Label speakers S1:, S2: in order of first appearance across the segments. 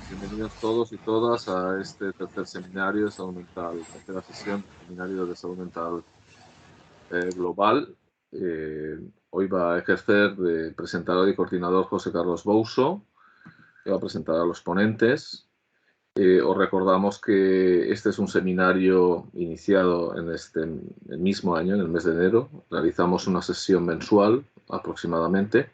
S1: Bienvenidos todos y todas a este tercer seminario de salud mental, tercera sesión del seminario de salud mental global. Hoy va a ejercer de presentador y coordinador José Carlos Bouso, que va a presentar a los ponentes. Os recordamos que este es un seminario iniciado en el mismo año, en el mes de enero. Realizamos una sesión mensual aproximadamente.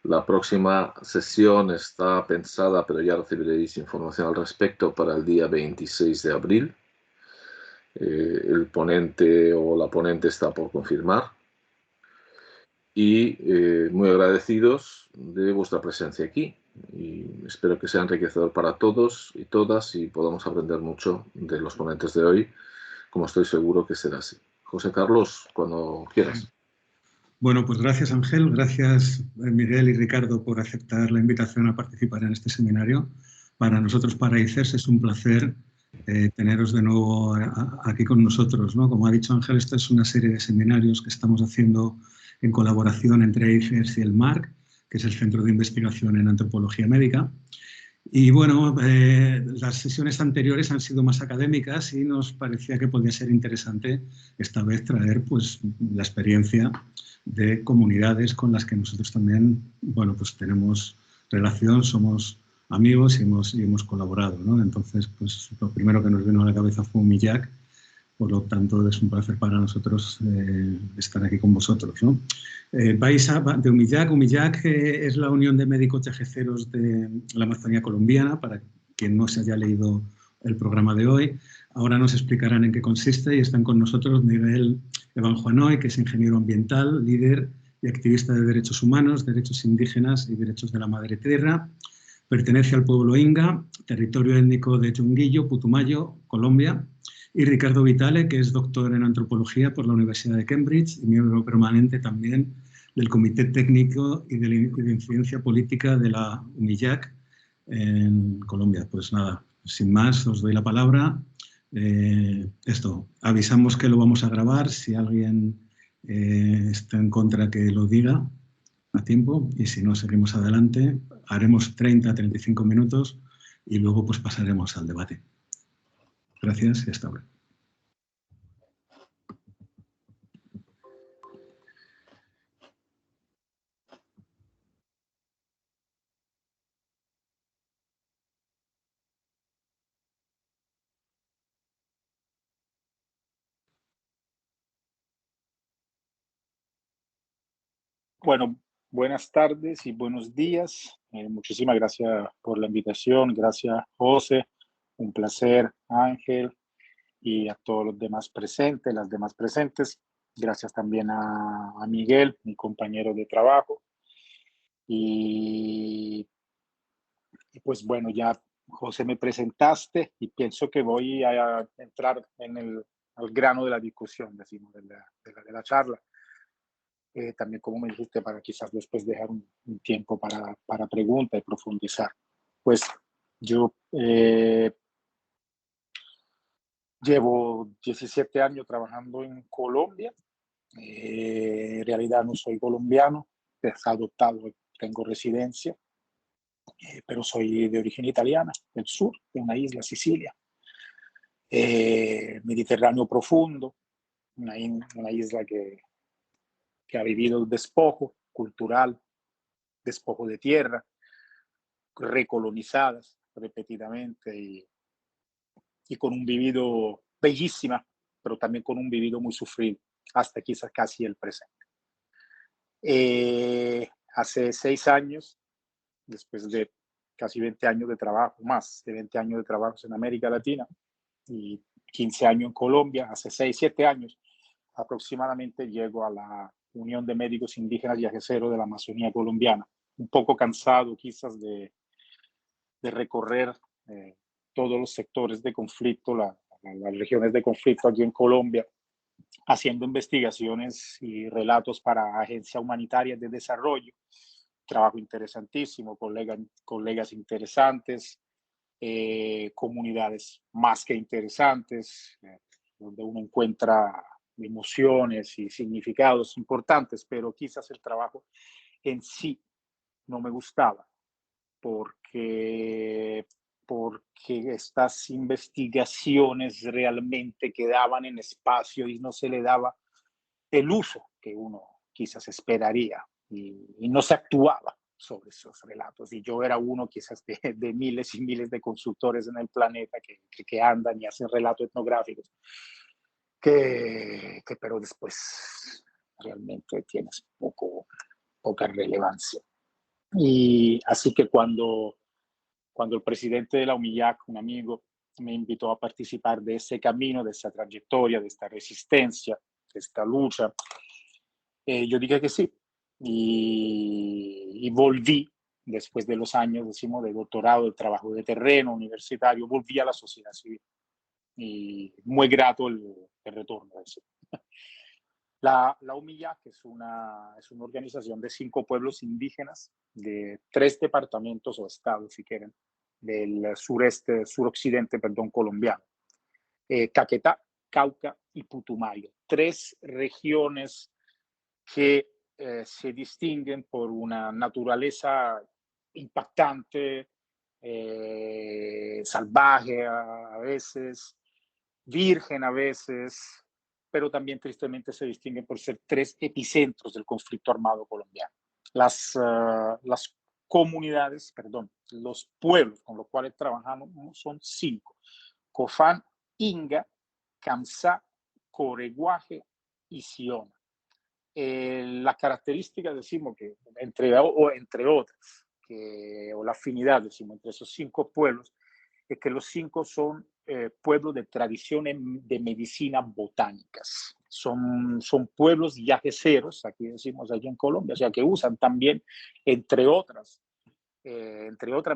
S1: La próxima sesión está pensada, pero ya recibiréis información al respecto, para el día 26 de abril. El ponente o la ponente está por confirmar. Y muy agradecidos de vuestra presencia aquí. Y espero que sea enriquecedor para todos y todas y podamos aprender mucho de los ponentes de hoy, como estoy seguro que será así. José Carlos, cuando quieras.
S2: Bueno, pues gracias Ángel, gracias Miguel y Ricardo por aceptar la invitación a participar en este seminario. Para nosotros, para ICERS, es un placer teneros de nuevo aquí con nosotros, ¿no? Como ha dicho Ángel, esta es una serie de seminarios que estamos haciendo en colaboración entre ICERS y el MARC, que es el Centro de Investigación en Antropología Médica. Y bueno, las sesiones anteriores han sido más académicas y nos parecía que podía ser interesante esta vez traer pues, la experiencia de comunidades con las que nosotros también, bueno, pues tenemos relación, somos amigos y hemos colaborado, ¿no? Entonces, pues lo primero que nos vino a la cabeza fue Umillac, por lo tanto es un placer para nosotros estar aquí con vosotros, ¿no? Vais de Umillac. Umillac es la Unión de Médicos Tejezeros de la Amazonía colombiana, para quien no se haya leído el programa de hoy. Ahora nos explicarán en qué consiste y están con nosotros Miguel Evan Juanoy, que es ingeniero ambiental, líder y activista de derechos humanos, derechos indígenas y derechos de la madre tierra. Pertenece al pueblo Inga, territorio étnico de Chunguillo, Putumayo, Colombia. Y Ricardo Vitale, que es doctor en antropología por la Universidad de Cambridge y miembro permanente también del Comité Técnico y de Incidencia Política de la UMILLAC en Colombia. Pues nada, sin más, os doy la palabra. Avisamos que lo vamos a grabar. Si alguien está en contra, que lo diga a tiempo, y si no, seguimos adelante. Haremos 30-35 minutos y luego pues pasaremos al debate. Gracias y hasta ahora.
S3: Bueno, buenas tardes y buenos días. Muchísimas gracias por la invitación. Gracias, José. Un placer, Ángel, y a todos los demás presentes, las demás presentes. Gracias también a Miguel, mi compañero de trabajo. Y pues bueno, ya José me presentaste y pienso que voy a entrar al grano de la discusión, decimos, de la charla. También, como me dijiste, para quizás después dejar un tiempo para preguntas y profundizar. Pues yo llevo 17 años trabajando en Colombia. En realidad no soy colombiano, he adoptado, tengo residencia, pero soy de origen italiana, del sur, de una isla, Sicilia. Mediterráneo profundo, una isla que ha vivido el despojo cultural, despojo de tierra, recolonizadas repetidamente y con un vivido bellísima, pero también con un vivido muy sufrido, hasta quizás casi el presente. Hace 6 años, después de casi 20 años de trabajo, más de 20 años de trabajo en América Latina y 15 años en Colombia, hace 6, 7 años aproximadamente llego a la Unión de Médicos Indígenas y Ajeseros de la Amazonía colombiana, un poco cansado quizás de recorrer todos los sectores de conflicto, las regiones de conflicto aquí en Colombia, haciendo investigaciones y relatos para agencias humanitarias de desarrollo. Trabajo interesantísimo, colegas interesantes, comunidades más que interesantes, donde uno encuentra emociones y significados importantes, pero quizás el trabajo en sí no me gustaba. porque estas investigaciones realmente quedaban en espacio y no se le daba el uso que uno quizás esperaría y no se actuaba sobre esos relatos. Y yo era uno quizás de miles y miles de consultores en el planeta que andan y hacen relatos etnográficos, que pero después realmente tienes poca relevancia. Y así que cuando el presidente de la UMILLAC, un amigo, me invitó a participar de ese camino, de esa trayectoria, de esta resistencia, de esta lucha, yo dije que sí. Y volví, después de los años, decimos, de doctorado, de trabajo de terreno universitario, volví a la sociedad civil. Y muy grato el retorno de eso. La UMILLAC es una organización de 5 pueblos indígenas de 3 departamentos o estados, si quieren, del suroccidente, colombiano. Caquetá, Cauca y Putumayo. 3 regiones que se distinguen por una naturaleza impactante, salvaje a veces, virgen a veces, pero también tristemente se distinguen por ser 3 epicentros del conflicto armado colombiano. Las comunidades, los pueblos con los cuales trabajamos son 5: Cofán, Inga, Kamsá, Coreguaje y Siona. La característica, decimos que entre otras, o la afinidad, decimos, entre esos 5 pueblos, es que los 5 son pueblos de tradición de medicina botánicas. Son pueblos yajeceros, aquí decimos allí en Colombia, o sea, que usan también, entre otras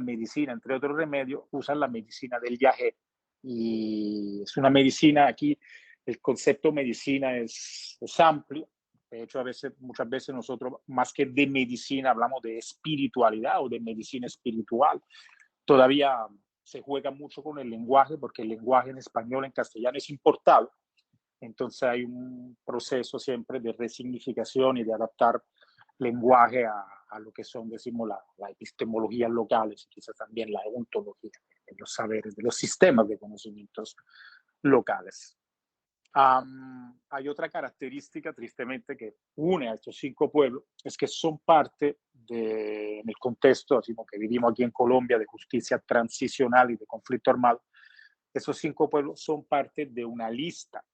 S3: medicinas, entre otros remedios, usan la medicina del yagé. Y es una medicina, aquí el concepto medicina es amplio. De hecho, muchas veces nosotros, más que de medicina, hablamos de espiritualidad o de medicina espiritual. Todavía se juega mucho con el lenguaje, porque el lenguaje en español, en castellano, es importado. Entonces hay un proceso siempre de resignificación y de adaptar lenguaje a lo que son, decimos, las epistemologías locales y quizás también la ontología de los saberes, de los sistemas de conocimientos locales. Hay otra característica, tristemente, que une a estos 5 pueblos, es que son parte en el contexto, decimos, que vivimos aquí en Colombia, de justicia transicional y de conflicto armado. Esos 5 pueblos son parte de una lista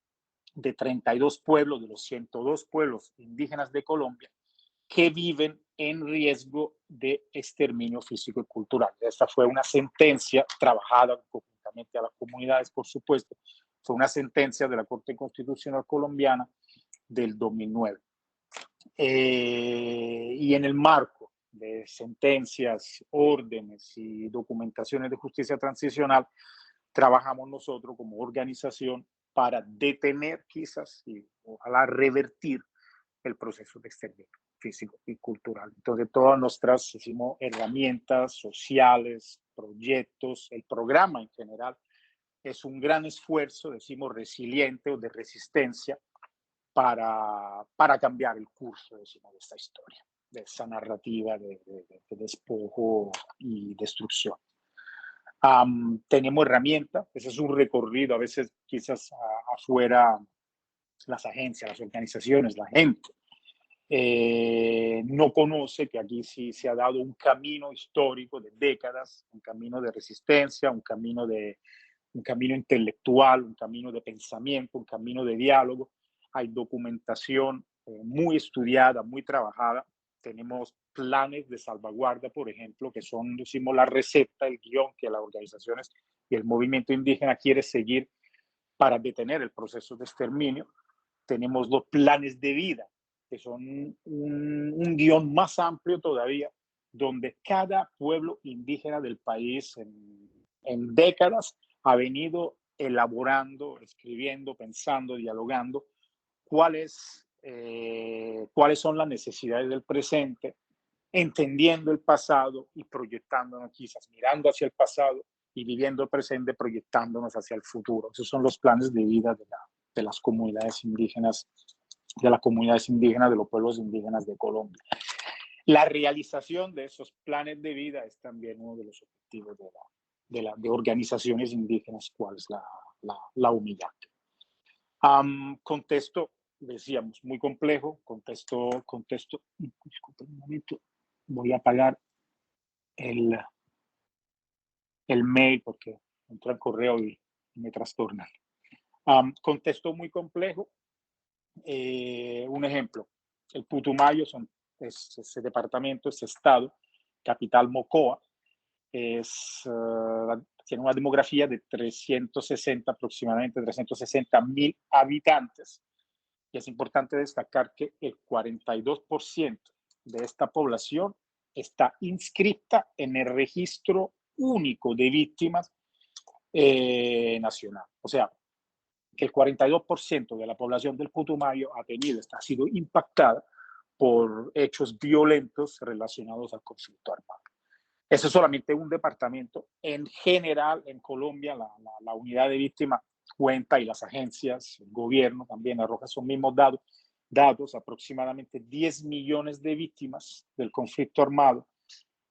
S3: de 32 pueblos, de los 102 pueblos indígenas de Colombia, que viven en riesgo de exterminio físico y cultural. Esta fue una sentencia trabajada conjuntamente a las comunidades, por supuesto. Fue una sentencia de la Corte Constitucional Colombiana del 2009. Y en el marco de sentencias, órdenes y documentaciones de justicia transicional, trabajamos nosotros como organización para detener quizás y ojalá revertir el proceso de exterminio físico y cultural. Entonces, todas nuestras, decimos, herramientas sociales, proyectos, el programa en general, es un gran esfuerzo, decimos, resiliente o de resistencia para cambiar el curso, decimos, de esta historia, de esa narrativa de despojo y destrucción. Tenemos herramientas, ese es un recorrido, a veces quizás afuera las agencias, las organizaciones, la gente no conoce que aquí sí se ha dado un camino histórico de décadas, un camino de resistencia, un camino intelectual, un camino de pensamiento, un camino de diálogo. Hay documentación muy estudiada, muy trabajada. Tenemos planes de salvaguarda, por ejemplo, que son, decimos, la receta, el guión que las organizaciones y el movimiento indígena quiere seguir para detener el proceso de exterminio. Tenemos los planes de vida, que son un guión más amplio todavía, donde cada pueblo indígena del país en décadas ha venido elaborando, escribiendo, pensando, dialogando cuáles son las necesidades del presente, entendiendo el pasado y proyectándonos quizás, mirando hacia el pasado y viviendo el presente, proyectándonos hacia el futuro. Esos son los planes de vida de las comunidades indígenas, de los pueblos indígenas de Colombia. La realización de esos planes de vida es también uno de los objetivos de organizaciones indígenas, cual es la UNILAC. Contexto, decíamos, muy complejo, disculpen un momento, voy a apagar el mail porque entra el correo y me trastorna. Contexto muy complejo. Un ejemplo, el Putumayo es ese departamento, ese estado, capital Mocoa, tiene una demografía de 360, aproximadamente 360,000 habitantes. Y es importante destacar que el 42% de esta población está inscrita en el registro único de víctimas nacional. O sea, que el 42% de la población del Putumayo ha sido impactada por hechos violentos relacionados al conflicto armado. Ese es solamente un departamento. En general, en Colombia, la unidad de víctimas cuenta, y las agencias, el gobierno también arroja esos mismos datos, aproximadamente 10 millones de víctimas del conflicto armado,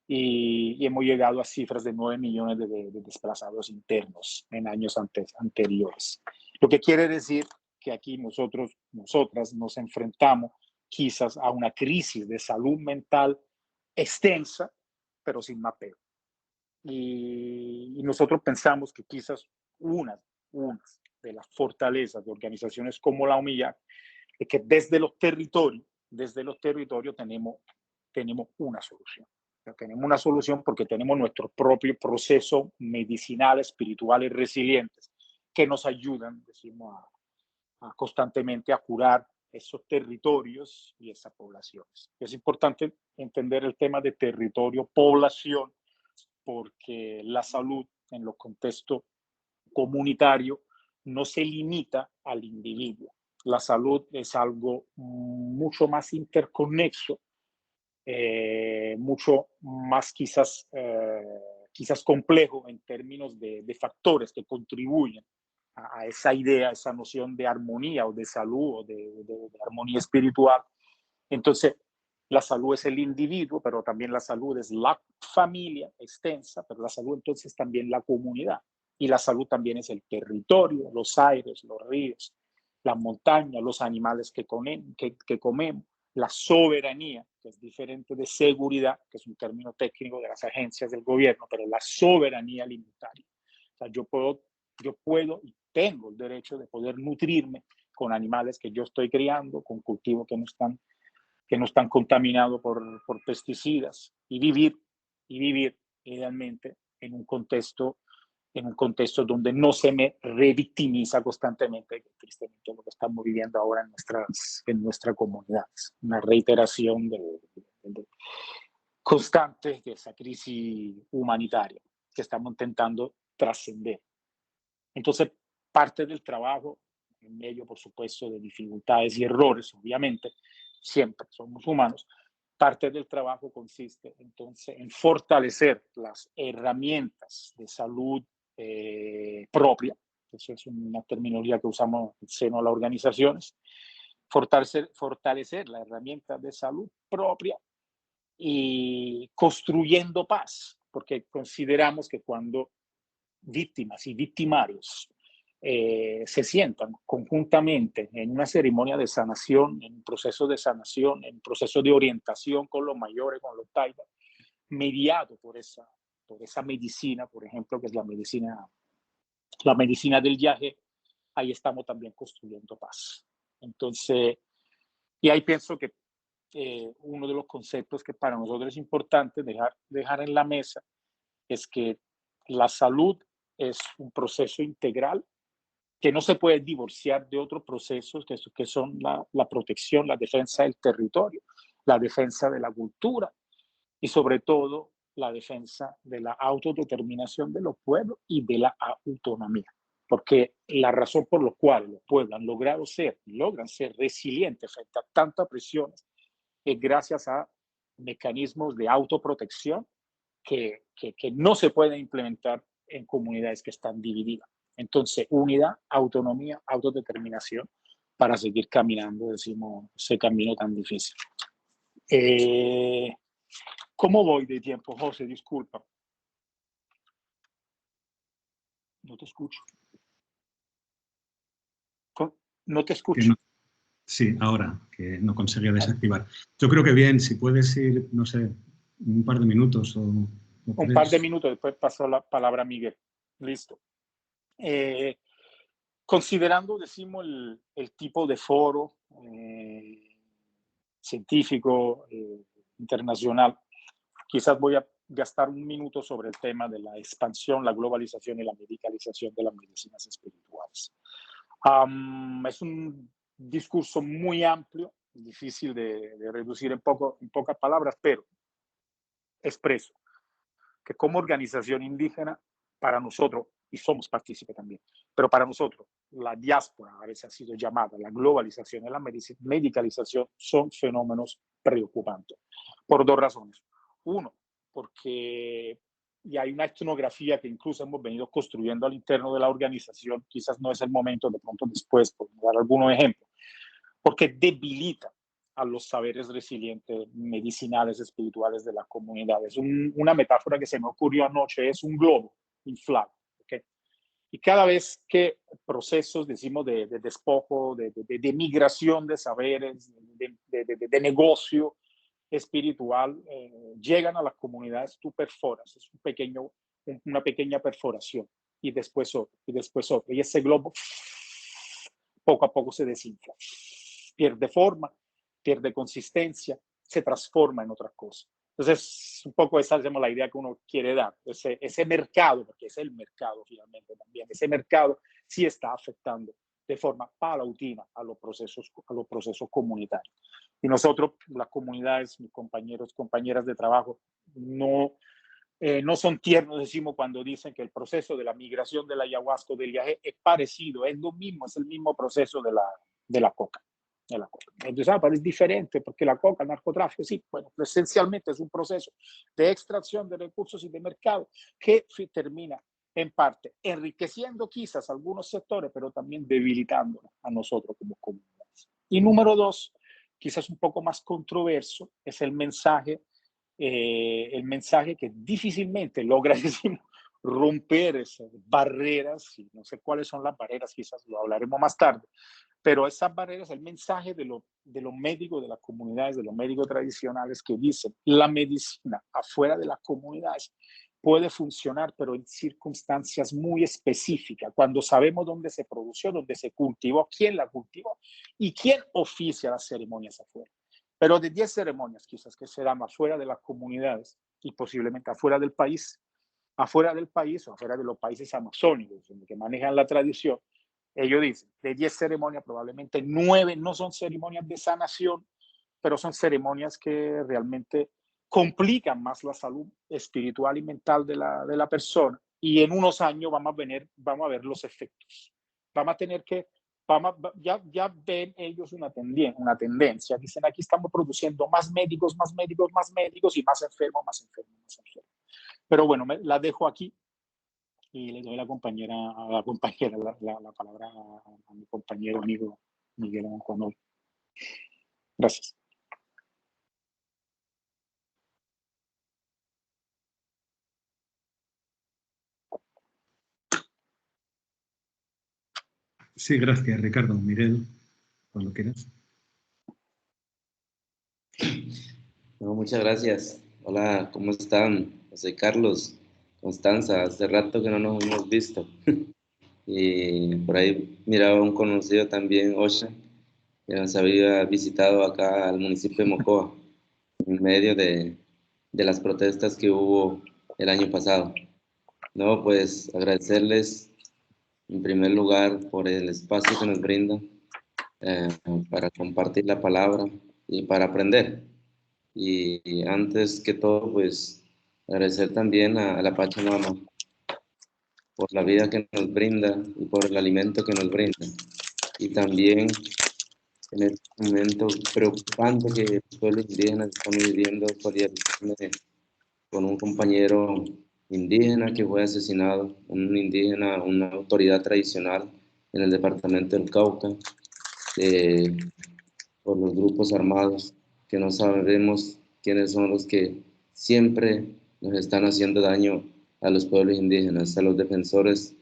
S3: y hemos llegado a cifras de 9 millones de desplazados internos en años anteriores. Lo que quiere decir que aquí nosotras nos enfrentamos quizás a una crisis de salud mental extensa, pero sin mapeo. Y nosotros pensamos que quizás una de las fortalezas de organizaciones como la UNILAC es que desde los territorios tenemos una solución. Tenemos una solución porque tenemos nuestro propio proceso medicinal, espiritual y resilientes que nos ayudan, decimos, constantemente a curar esos territorios y esas poblaciones. Es importante entender el tema de territorio, población, porque la salud en los contextos comunitarios no se limita al individuo. La salud es algo mucho más interconexo, mucho más quizás complejo en términos de factores que contribuyen a esa idea, a esa noción de armonía o de salud o de armonía espiritual. Entonces, la salud es el individuo, pero también la salud es la familia extensa, pero la salud entonces también la comunidad. Y la salud también es el territorio, los aires, los ríos, las montañas, los animales que comemos, la soberanía, que es diferente de seguridad, que es un término técnico de las agencias del gobierno, pero la soberanía alimentaria. O sea, yo puedo y tengo el derecho de poder nutrirme con animales que yo estoy criando, con cultivos que no están contaminados por pesticidas, y vivir idealmente en un contexto donde no se me revictimiza constantemente, que tristemente lo que estamos viviendo ahora en nuestras comunidades. Una reiteración constante de esa crisis humanitaria que estamos intentando trascender. Entonces, parte del trabajo, en medio, por supuesto, de dificultades y errores, obviamente, siempre somos humanos, parte del trabajo consiste entonces en fortalecer las herramientas de salud propia. Eso es una terminología que usamos en seno de las organizaciones. Fortalecer la herramienta de salud propia y construyendo paz, porque consideramos que cuando víctimas y victimarios se sientan conjuntamente en una ceremonia de sanación, en un proceso de sanación, en un proceso de orientación con los mayores, con los taitas, mediado por esa medicina, por ejemplo, que es la medicina del viaje, ahí estamos también construyendo paz. Entonces, y ahí pienso que uno de los conceptos que para nosotros es importante dejar en la mesa es que la salud es un proceso integral que no se puede divorciar de otros procesos que son la protección, la defensa del territorio, la defensa de la cultura y sobre todo la defensa de la autodeterminación de los pueblos y de la autonomía. Porque la razón por la cual los pueblos logran ser resilientes frente a tantas presiones es gracias a mecanismos de autoprotección que no se pueden implementar en comunidades que están divididas. Entonces, unidad, autonomía, autodeterminación para seguir caminando, decimos, ese camino tan difícil. ¿Cómo voy de tiempo, José? Disculpa. No te escucho. No te escucho.
S2: No, sí, ahora, que no conseguía desactivar. Yo creo que bien, si puedes ir, no sé, un par de minutos o
S3: un par de minutos, después paso la palabra a Miguel. Listo. Considerando, decimos, el tipo de foro científico internacional, quizás voy a gastar un minuto sobre el tema de la expansión, la globalización y la medicalización de las medicinas espirituales. Es un discurso muy amplio, difícil de reducir en pocas palabras, pero expreso que como organización indígena, para nosotros, y somos partícipes también, pero para nosotros, la diáspora, a veces ha sido llamada, la globalización y la medicalización son fenómenos preocupantes, por dos razones. Uno, porque y hay una etnografía que incluso hemos venido construyendo al interno de la organización, quizás no es el momento, de pronto después, por dar algunos ejemplos, porque debilita a los saberes resilientes, medicinales, espirituales de la comunidad. Es una metáfora que se me ocurrió anoche, es un globo inflado. ¿Okay? Y cada vez que procesos, decimos, de despojo, de migración de saberes, de negocio espiritual, llegan a las comunidades, tú perforas, es una pequeña perforación, y después otro, y después otro. Y ese globo poco a poco se desinfla, pierde forma, pierde consistencia, se transforma en otra cosa. Entonces, un poco esa es la idea que uno quiere dar, ese mercado, porque es el mercado finalmente también, ese mercado sí está afectando de forma paulatina a los procesos comunitarios. Y nosotros, las comunidades, mis compañeros, compañeras de trabajo, no son tiernos, decimos, cuando dicen que el proceso de la migración de la ayahuasca o del yagé es parecido, es lo mismo, es el mismo proceso de la coca. Entonces, pero es diferente porque la coca, el narcotráfico, sí, bueno, esencialmente es un proceso de extracción de recursos y de mercado que termina en parte enriqueciendo quizás algunos sectores, pero también debilitando a nosotros como comunidades. Y número dos, quizás un poco más controverso, es el mensaje que difícilmente logra, decimos, romper esas barreras, y no sé cuáles son las barreras, quizás lo hablaremos más tarde, pero esas barreras, el mensaje de los médicos de las comunidades, de los médicos tradicionales que dicen la medicina afuera de las comunidades puede funcionar, pero en circunstancias muy específicas, cuando sabemos dónde se produció, dónde se cultivó, quién la cultivó y quién oficia las ceremonias afuera. Pero de 10 ceremonias quizás que se dan afuera de las comunidades y posiblemente afuera del país o afuera de los países amazónicos que manejan la tradición, ellos dicen, de 10 ceremonias probablemente 9 no son ceremonias de sanación, pero son ceremonias que realmente complican más la salud espiritual y mental de la persona, y en unos años vamos a ver los efectos. Vamos a tener que ya ven ellos una tendencia. Dicen, aquí estamos produciendo más médicos y más enfermos. Pero bueno, la dejo aquí y le doy la palabra a mi compañero amigo Miguel Anconol. Gracias.
S2: Sí, gracias, Ricardo. Miguel, cuando quieras.
S4: No, muchas gracias. Hola, ¿cómo están? Soy Carlos, Constanza. Hace rato que no nos hemos visto. Y por ahí miraba un conocido también, Osha, que nos había visitado acá al municipio de Mocoa, en medio de las protestas que hubo el año pasado. No, pues agradecerles en primer lugar por el espacio que nos brindan para compartir la palabra y para aprender. Y antes que todo, pues agradecer también a la Pachamama por la vida que nos brinda y por el alimento que nos brinda. Y también en este momento preocupante que los pueblos indígenas estamos viviendo, solidarizándome con un compañero indígena que fue asesinado, un indígena, una autoridad tradicional en el departamento del Cauca, por los grupos armados, que no sabemos quienes son los que siempre nos están haciendo daño a los pueblos indígenas, a los defensores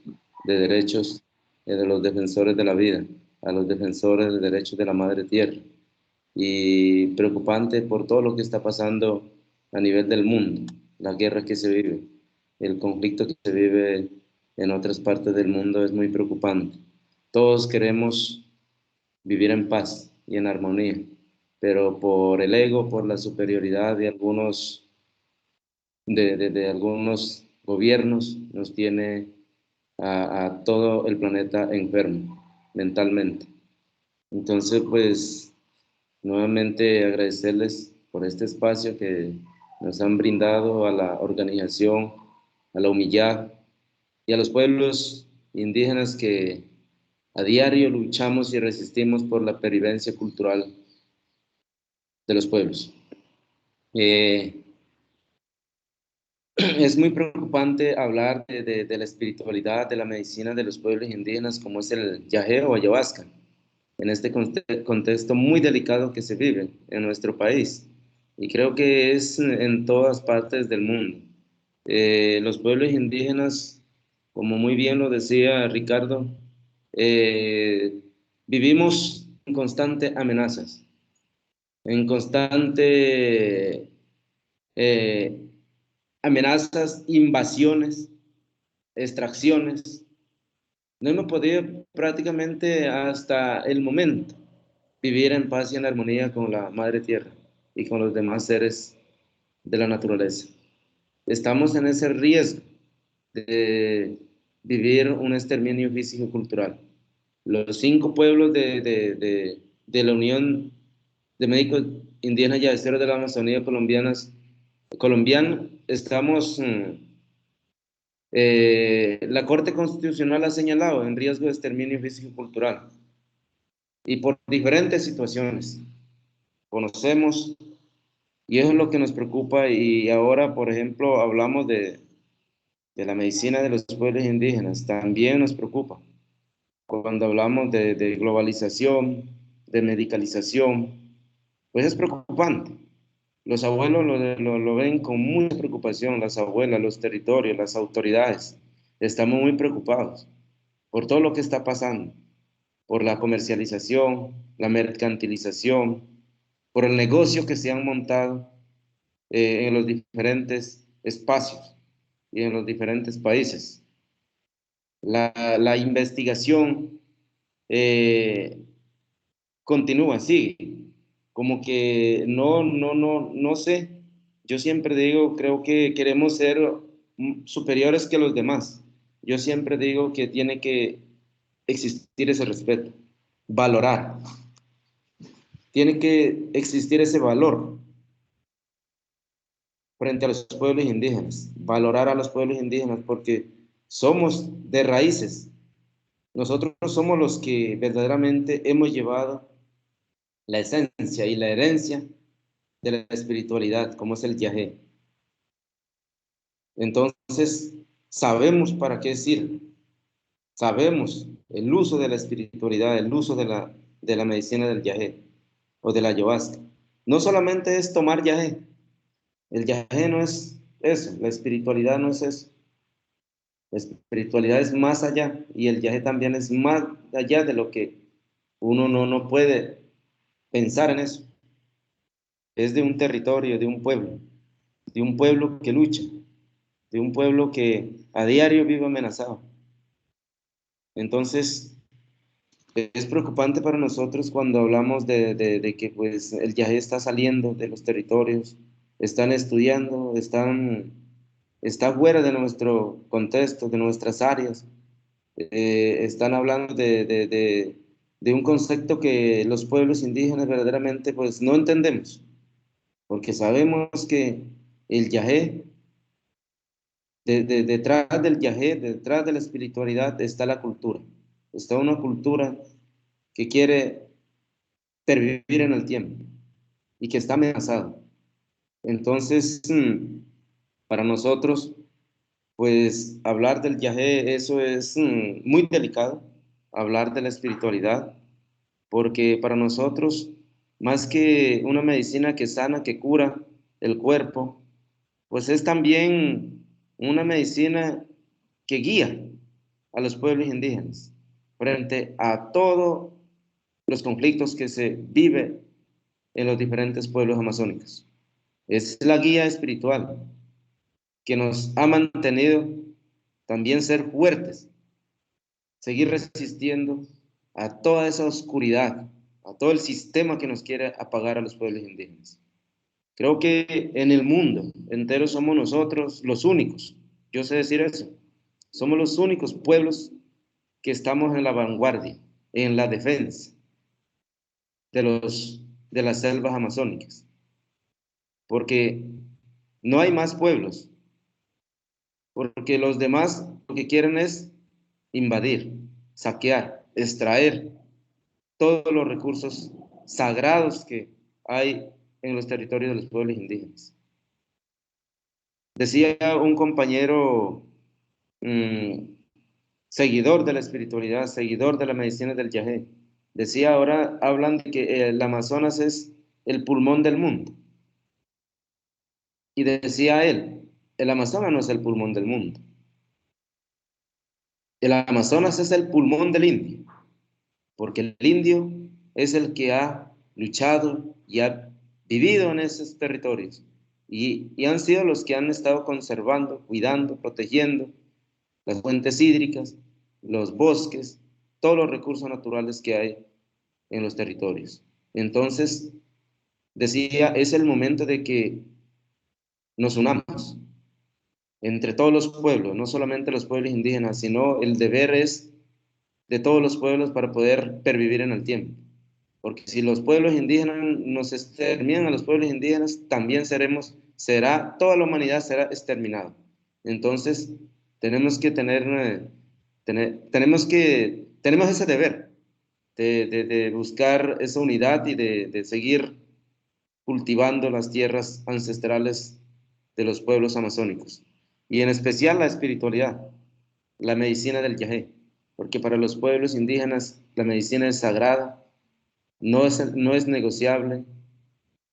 S4: de derechos, de los defensores de la vida, a los defensores de derechos de la madre tierra. Y preocupante por todo lo que está pasando a nivel del mundo, la guerra que se vive, el conflicto que se vive en otras partes del mundo es muy preocupante. Todos queremos vivir en paz y en armonía, pero por el ego, por la superioridad de algunos, de algunos gobiernos, nos tiene a todo el planeta enfermo mentalmente. Entonces, pues, nuevamente agradecerles por este espacio que nos han brindado a la organización, a la Humillá y a los pueblos indígenas que a diario luchamos y resistimos por la pervivencia cultural de los pueblos. Es muy preocupante hablar de la espiritualidad, de la medicina de los pueblos indígenas, como es el yagé o ayahuasca, en este contexto muy delicado que se vive en nuestro país. Y creo que es en todas partes del mundo. Los pueblos indígenas, como muy bien lo decía Ricardo, vivimos en constantes amenazas, en constante amenazas, invasiones, extracciones. No hemos podido prácticamente hasta el momento vivir en paz y en armonía con la madre tierra y con los demás seres de la naturaleza. Estamos en ese riesgo de vivir un exterminio físico-cultural. Los 5 pueblos de la Unión de Médicos Indígenas y Yaceros de la Amazonía colombiana, estamos, la Corte Constitucional ha señalado en riesgo de exterminio físico-cultural y por diferentes situaciones. Conocemos, y eso es lo que nos preocupa, y ahora, por ejemplo, hablamos de la medicina de los pueblos indígenas, también nos preocupa. Cuando hablamos de globalización, de medicalización, pues es preocupante. Los abuelos lo ven con mucha preocupación, las abuelas, los territorios, las autoridades. Estamos muy preocupados por todo lo que está pasando, por la comercialización, la mercantilización, por el negocio que se han montado en los diferentes espacios y en los diferentes países. La investigación continúa, sigue. Como que no sé. Yo siempre digo, creo que queremos ser superiores que los demás. Yo siempre digo que tiene que existir ese respeto, valorar. Tiene que existir ese valor frente a los pueblos indígenas, valorar a los pueblos indígenas porque somos de raíces. Nosotros somos los que verdaderamente hemos llevado la esencia y la herencia de la espiritualidad, como es el yagé. Entonces, sabemos para qué sirve. Sabemos el uso de la espiritualidad, el uso de la medicina del yagé o de la ayahuasca. No solamente es tomar yagé. El yagé no es eso, la espiritualidad no es eso. La espiritualidad es más allá y el yagé también es más allá de lo que uno no puede pensar en eso. Es de un territorio, de un pueblo que lucha, de un pueblo que a diario vive amenazado. Entonces, es preocupante para nosotros cuando hablamos de que pues, el yagé está saliendo de los territorios, están estudiando, está fuera de nuestro contexto, de nuestras áreas. Están hablando de un concepto que los pueblos indígenas verdaderamente pues, no entendemos, porque sabemos que el yagé, detrás del yagé, detrás de la espiritualidad está la cultura. Está una cultura que quiere pervivir en el tiempo y que está amenazada. Entonces, para nosotros, pues hablar del yagé, eso es muy delicado, hablar de la espiritualidad, porque para nosotros, más que una medicina que sana, que cura, el cuerpo, pues es también una medicina que guía a los pueblos indígenas frente a todos los conflictos que se viven en los diferentes pueblos amazónicos. Es la guía espiritual que nos ha mantenido también ser fuertes, seguir resistiendo a toda esa oscuridad, a todo el sistema que nos quiere apagar a los pueblos indígenas. Creo que en el mundo entero somos nosotros los únicos, yo sé decir eso, somos los únicos pueblos que estamos en la vanguardia, en la defensa de las selvas amazónicas, porque no hay más pueblos, porque los demás lo que quieren es invadir, saquear, extraer todos los recursos sagrados que hay en los territorios de los pueblos indígenas. Decía un compañero seguidor de la espiritualidad, seguidor de la medicina del Yagé, decía, ahora hablan de que el Amazonas es el pulmón del mundo. Y decía él, el Amazonas no es el pulmón del mundo. El Amazonas es el pulmón del indio, porque el indio es el que ha luchado y ha vivido en esos territorios. Y han sido los que han estado conservando, cuidando, protegiendo las fuentes hídricas, los bosques, todos los recursos naturales que hay en los territorios. Entonces, decía, es el momento de que nos unamos entre todos los pueblos, no solamente los pueblos indígenas, sino el deber es de todos los pueblos para poder pervivir en el tiempo. Porque si los pueblos indígenas nos exterminan a los pueblos indígenas, también toda la humanidad será exterminada. Entonces, tenemos ese deber de buscar esa unidad y de seguir cultivando las tierras ancestrales de los pueblos amazónicos. Y en especial la espiritualidad, la medicina del Yagé, porque para los pueblos indígenas la medicina es sagrada, no es negociable,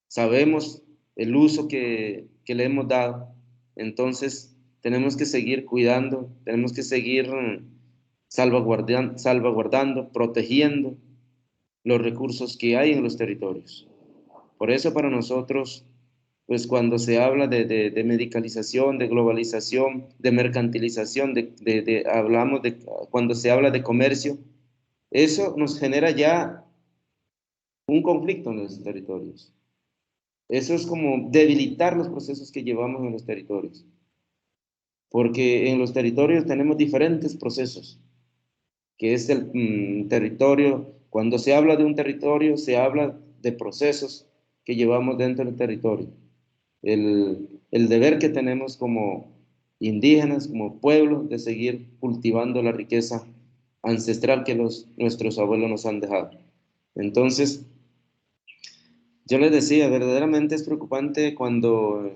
S4: sabemos el uso que le hemos dado, entonces tenemos que seguir cuidando, tenemos que seguir salvaguardando, protegiendo los recursos que hay en los territorios. Por eso para nosotros, pues cuando se habla de medicalización, de globalización, de mercantilización, cuando se habla de comercio, eso nos genera ya un conflicto en los territorios. Eso es como debilitar los procesos que llevamos en los territorios. Porque en los territorios tenemos diferentes procesos, que es el territorio. Cuando se habla de un territorio, se habla de procesos que llevamos dentro del territorio. El deber que tenemos como indígenas, como pueblo, de seguir cultivando la riqueza ancestral que nuestros abuelos nos han dejado. Entonces, yo les decía, verdaderamente es preocupante cuando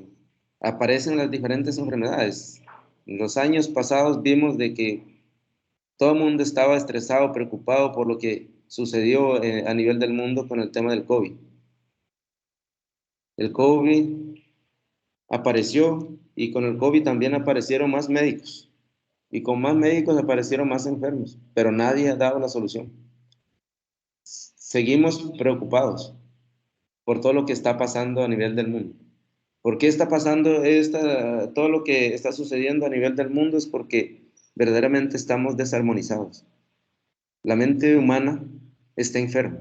S4: aparecen las diferentes enfermedades. En los años pasados vimos de que todo el mundo estaba estresado, preocupado por lo que sucedió a nivel del mundo con el tema del COVID. El COVID apareció y con el COVID también aparecieron más médicos. Y con más médicos aparecieron más enfermos, pero nadie ha dado la solución. Seguimos preocupados por todo lo que está pasando a nivel del mundo. ¿Por qué está pasando todo lo que está sucediendo a nivel del mundo? Es porque verdaderamente estamos desarmonizados. La mente humana está enferma.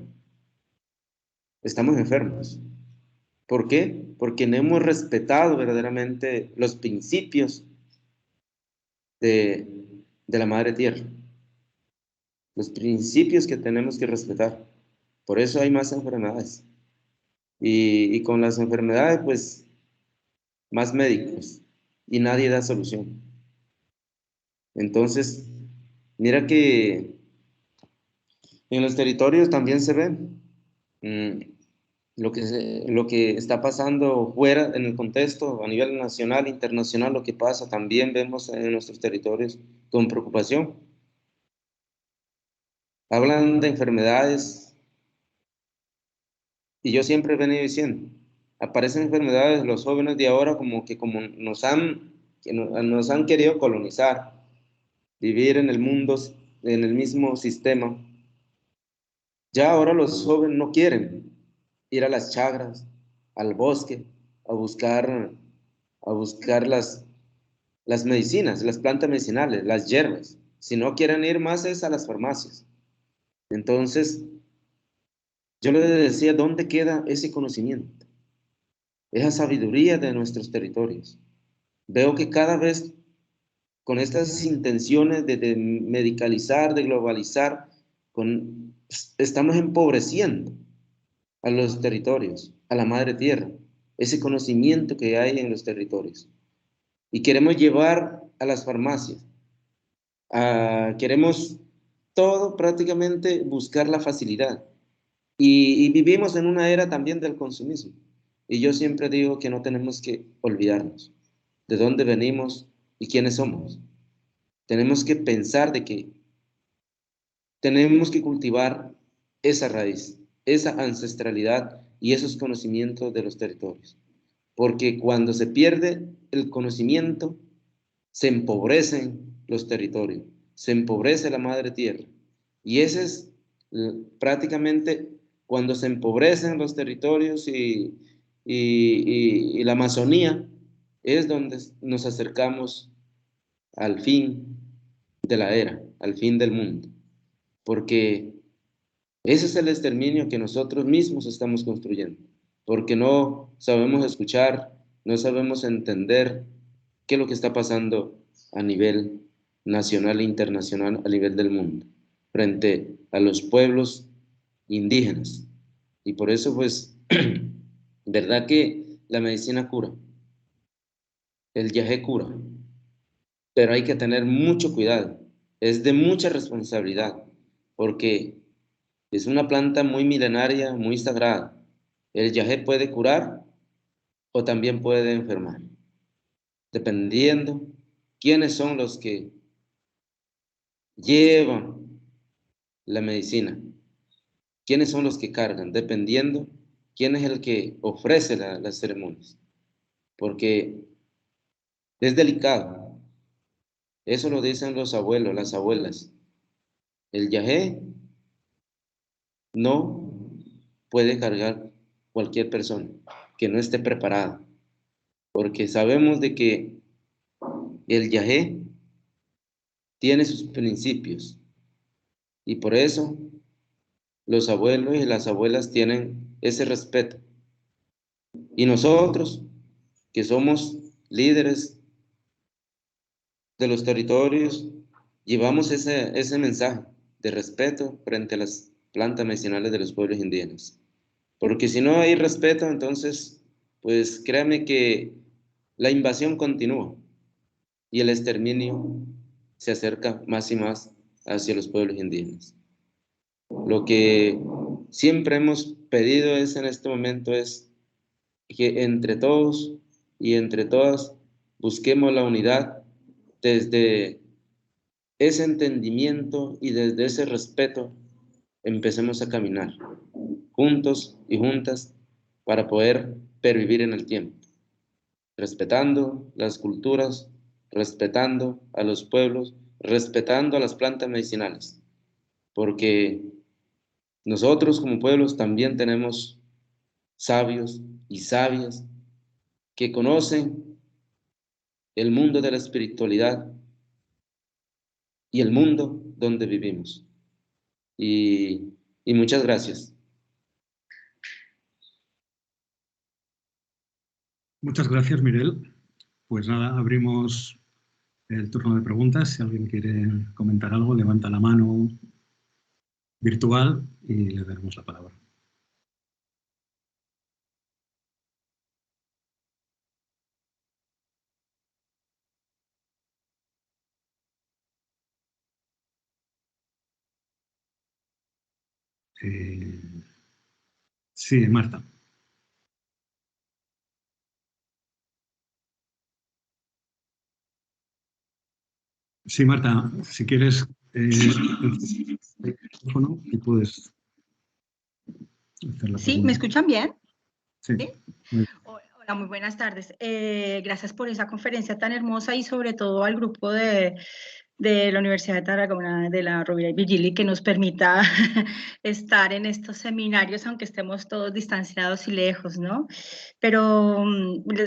S4: Estamos enfermos. ¿Por qué? Porque no hemos respetado verdaderamente los principios de la Madre Tierra. Los principios que tenemos que respetar. Por eso hay más enfermedades. Y con las enfermedades, pues, más médicos. Y nadie da solución. Entonces, mira que en los territorios también se ve lo que está pasando fuera, en el contexto, a nivel nacional, internacional, lo que pasa, también vemos en nuestros territorios con preocupación. Hablan de enfermedades y yo siempre he venido diciendo, aparecen enfermedades de los jóvenes de ahora como nos han querido colonizar, vivir en el mundo, en el mismo sistema. Ya ahora los jóvenes no quieren ir a las chagras, al bosque, a buscar las medicinas, las plantas medicinales, las hierbas. Si no quieren ir más es a las farmacias. Entonces, yo le decía, ¿dónde queda ese conocimiento? Esa sabiduría de nuestros territorios. Veo que cada vez con estas intenciones de medicalizar, de globalizar, estamos empobreciendo a los territorios, a la madre tierra, ese conocimiento que hay en los territorios. Y queremos llevar a las farmacias, queremos todo prácticamente buscar la facilidad. Y vivimos en una era también del consumismo. Y yo siempre digo que no tenemos que olvidarnos de dónde venimos y quiénes somos. Tenemos que pensar de que tenemos que cultivar esa raíz, esa ancestralidad y esos conocimientos de los territorios. Porque cuando se pierde el conocimiento, se empobrecen los territorios, se empobrece la madre tierra. Y ese es prácticamente cuando se empobrecen los territorios y la Amazonía, es donde nos acercamos al fin de la era, al fin del mundo. Porque ese es el exterminio que nosotros mismos estamos construyendo. Porque no sabemos escuchar, no sabemos entender qué es lo que está pasando a nivel nacional e internacional, a nivel del mundo, frente a los pueblos indígenas. Y por eso, pues, verdad que la medicina cura, el yagé cura, pero hay que tener mucho cuidado, es de mucha responsabilidad, porque es una planta muy milenaria, muy sagrada. El yagé puede curar o también puede enfermar, dependiendo quiénes son los que llevan la medicina, quiénes son los que cargan, dependiendo quién es el que ofrece las ceremonias, porque es delicado. Eso lo dicen los abuelos, las abuelas. El yagé no puede cargar cualquier persona que no esté preparada, porque sabemos de que el yagé tiene sus principios y por eso los abuelos y las abuelas tienen ese respeto. Y nosotros, que somos líderes de los territorios, llevamos ese mensaje de respeto frente a las plantas medicinales de los pueblos indígenas. Porque si no hay respeto, entonces, pues créame que la invasión continúa y el exterminio se acerca más y más hacia los pueblos indígenas. Lo que siempre hemos pedido en este momento es que entre todos y entre todas busquemos la unidad desde ese entendimiento y desde ese respeto empecemos a caminar juntos y juntas para poder pervivir en el tiempo, respetando las culturas, respetando a los pueblos, respetando a las plantas medicinales, porque nosotros como pueblos también tenemos sabios y sabias que conocen el mundo de la espiritualidad y el mundo donde vivimos. Y muchas gracias.
S2: Muchas gracias, Miguel. Pues nada, abrimos el turno de preguntas. Si alguien quiere comentar algo, levanta la mano virtual y le daremos la palabra. Sí, Marta. Sí, Marta, si quieres el teléfono y puedes hacer la pregunta.
S5: Sí, ¿me escuchan bien?
S2: Sí.
S5: ¿Sí? Hola, muy buenas tardes. Gracias por esa conferencia tan hermosa y sobre todo al grupo de la Universidad de Tarragona, de la Rovira y Virgili, que nos permita estar en estos seminarios, aunque estemos todos distanciados y lejos, ¿no? Pero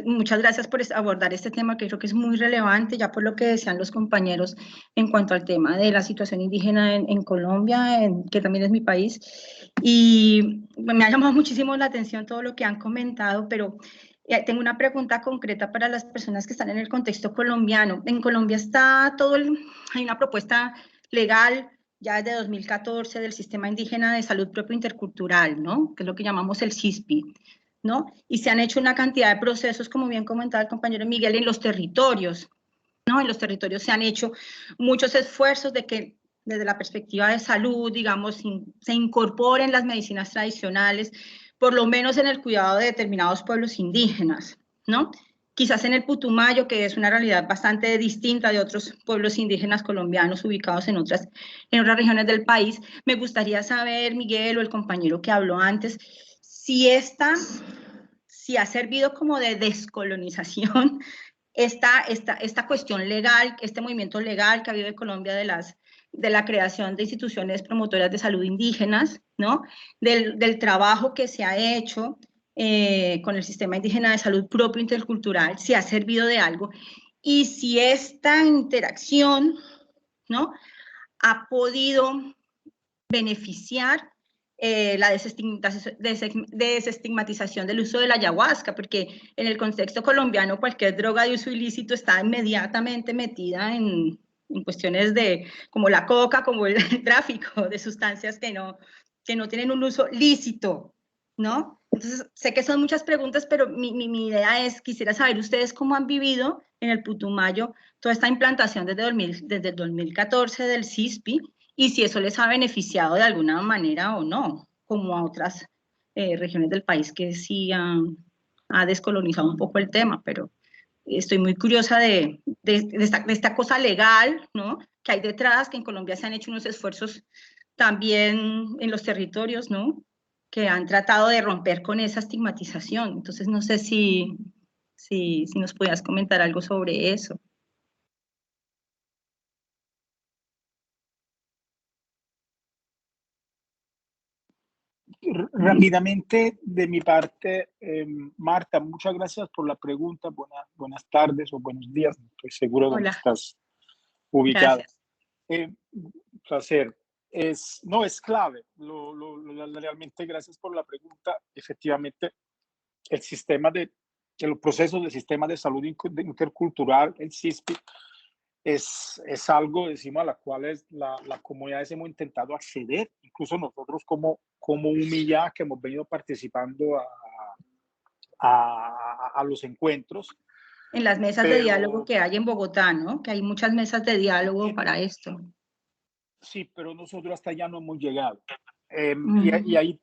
S5: muchas gracias por abordar este tema que creo que es muy relevante, ya por lo que decían los compañeros en cuanto al tema de la situación indígena en Colombia, que también es mi país. Y me ha llamado muchísimo la atención todo lo que han comentado, pero tengo una pregunta concreta para las personas que están en el contexto colombiano. En Colombia está hay una propuesta legal ya desde 2014 del Sistema Indígena de Salud Propio Intercultural, ¿no? Que es lo que llamamos el SISPI, ¿no? Y se han hecho una cantidad de procesos, como bien comentaba el compañero Miguel, en los territorios, ¿no? En los territorios se han hecho muchos esfuerzos de que desde la perspectiva de salud, digamos, se incorporen las medicinas tradicionales, por lo menos en el cuidado de determinados pueblos indígenas, ¿no? Quizás en el Putumayo, que es una realidad bastante distinta de otros pueblos indígenas colombianos ubicados en otras regiones del país. Me gustaría saber, Miguel o el compañero que habló antes, si ha servido como de descolonización esta cuestión legal, este movimiento legal que ha habido en Colombia de la creación de instituciones promotoras de salud indígenas, ¿no? Del trabajo que se ha hecho con el Sistema Indígena de Salud Propio Intercultural, si ha servido de algo, y si esta interacción, ¿no?, ha podido beneficiar la desestigmatización del uso de la ayahuasca, porque en el contexto colombiano cualquier droga de uso ilícito está inmediatamente metida en cuestiones como la coca, como el tráfico de sustancias que no tienen un uso lícito, ¿no? Entonces, sé que son muchas preguntas, pero mi idea es, quisiera saber ustedes cómo han vivido en el Putumayo toda esta implantación desde el 2014 del SISPI, y si eso les ha beneficiado de alguna manera o no, como a otras regiones del país que sí ha descolonizado un poco el tema, pero estoy muy curiosa de esta cosa legal, ¿no?, que hay detrás, que en Colombia se han hecho unos esfuerzos también en los territorios, ¿no?, que han tratado de romper con esa estigmatización. Entonces, no sé si nos podías comentar algo sobre eso.
S3: Rápidamente, de mi parte, Marta, muchas gracias por la pregunta. Buenas tardes o buenos días, no estoy seguro dónde estás ubicada. Placer. No, es clave. Realmente, gracias por la pregunta. Efectivamente, los procesos del sistema de salud intercultural, el SISPI, es algo, decimos, a la cual la comunidad hemos intentado acceder, incluso nosotros como UMIYA, que hemos venido participando a los encuentros.
S5: En las mesas de diálogo que hay en Bogotá, ¿no? Que hay muchas mesas de diálogo para esto.
S3: Sí, pero nosotros hasta allá no hemos llegado. Y ahí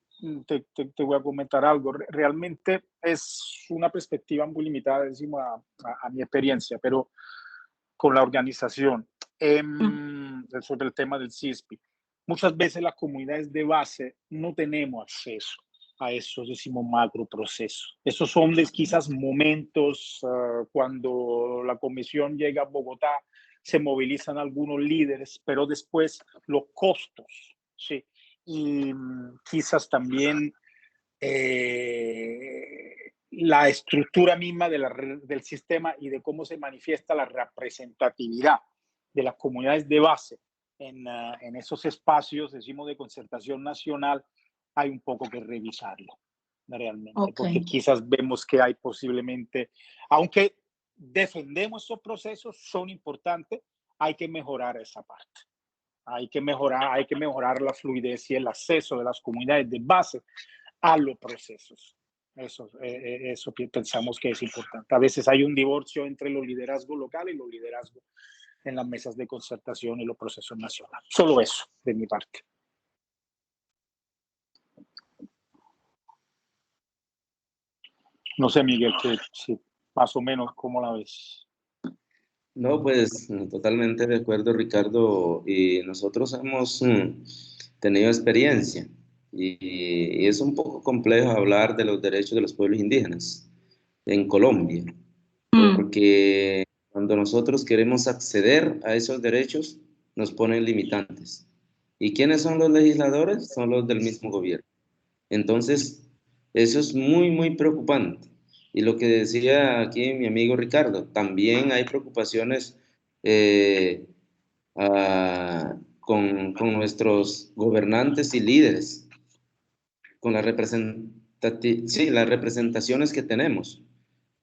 S3: te voy a comentar algo. Realmente es una perspectiva muy limitada, decimos, a mi experiencia, pero con la organización sobre el tema del CISPI. Muchas veces las comunidades de base no tenemos acceso a esos, decimos, macro procesos. Esos son quizás momentos cuando la comisión llega a Bogotá, se movilizan algunos líderes, pero después los costos, ¿sí? Y quizás también la estructura misma del sistema y de cómo se manifiesta la representatividad de las comunidades de base en esos espacios, decimos, de concertación nacional, hay un poco que revisarlo realmente, porque quizás vemos que hay posiblemente, aunque defendemos esos procesos, son importantes, hay que mejorar esa parte. Hay que mejorar la fluidez y el acceso de las comunidades de base a los procesos. Eso pensamos que es importante. A veces hay un divorcio entre los liderazgos locales y los liderazgos en las mesas de concertación y los procesos nacionales. Solo eso de mi parte. No sé, Miguel, si más o menos cómo la ves.
S4: No, pues totalmente de acuerdo, Ricardo. Y nosotros hemos tenido experiencia y es un poco complejo hablar de los derechos de los pueblos indígenas en Colombia, porque cuando nosotros queremos acceder a esos derechos, nos ponen limitantes. ¿Y quiénes son los legisladores? Son los del mismo gobierno. Entonces, eso es muy, muy preocupante. Y lo que decía aquí mi amigo Ricardo, también hay preocupaciones con nuestros gobernantes y líderes, con las representaciones que tenemos,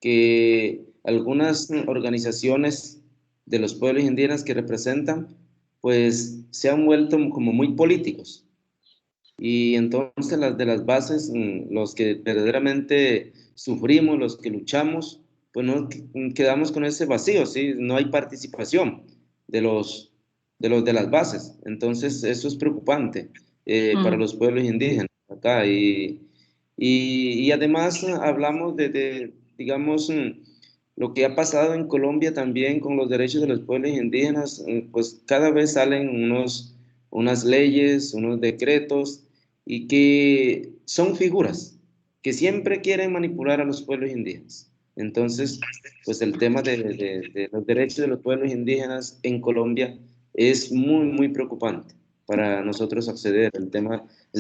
S4: que algunas organizaciones de los pueblos indígenas que representan, pues se han vuelto como muy políticos. Y entonces de las bases, los que verdaderamente sufrimos, los que luchamos, pues no quedamos con ese vacío, ¿sí? No hay participación de de las bases. Entonces eso es preocupante para los pueblos indígenas acá. Y además hablamos digamos, lo que ha pasado en Colombia también con los derechos de los pueblos indígenas, pues cada vez salen unas leyes, unos decretos, y que son figuras que siempre quieren manipular a los pueblos indígenas. Entonces, pues el tema de los derechos de los pueblos indígenas en Colombia es muy, muy preocupante para nosotros acceder. El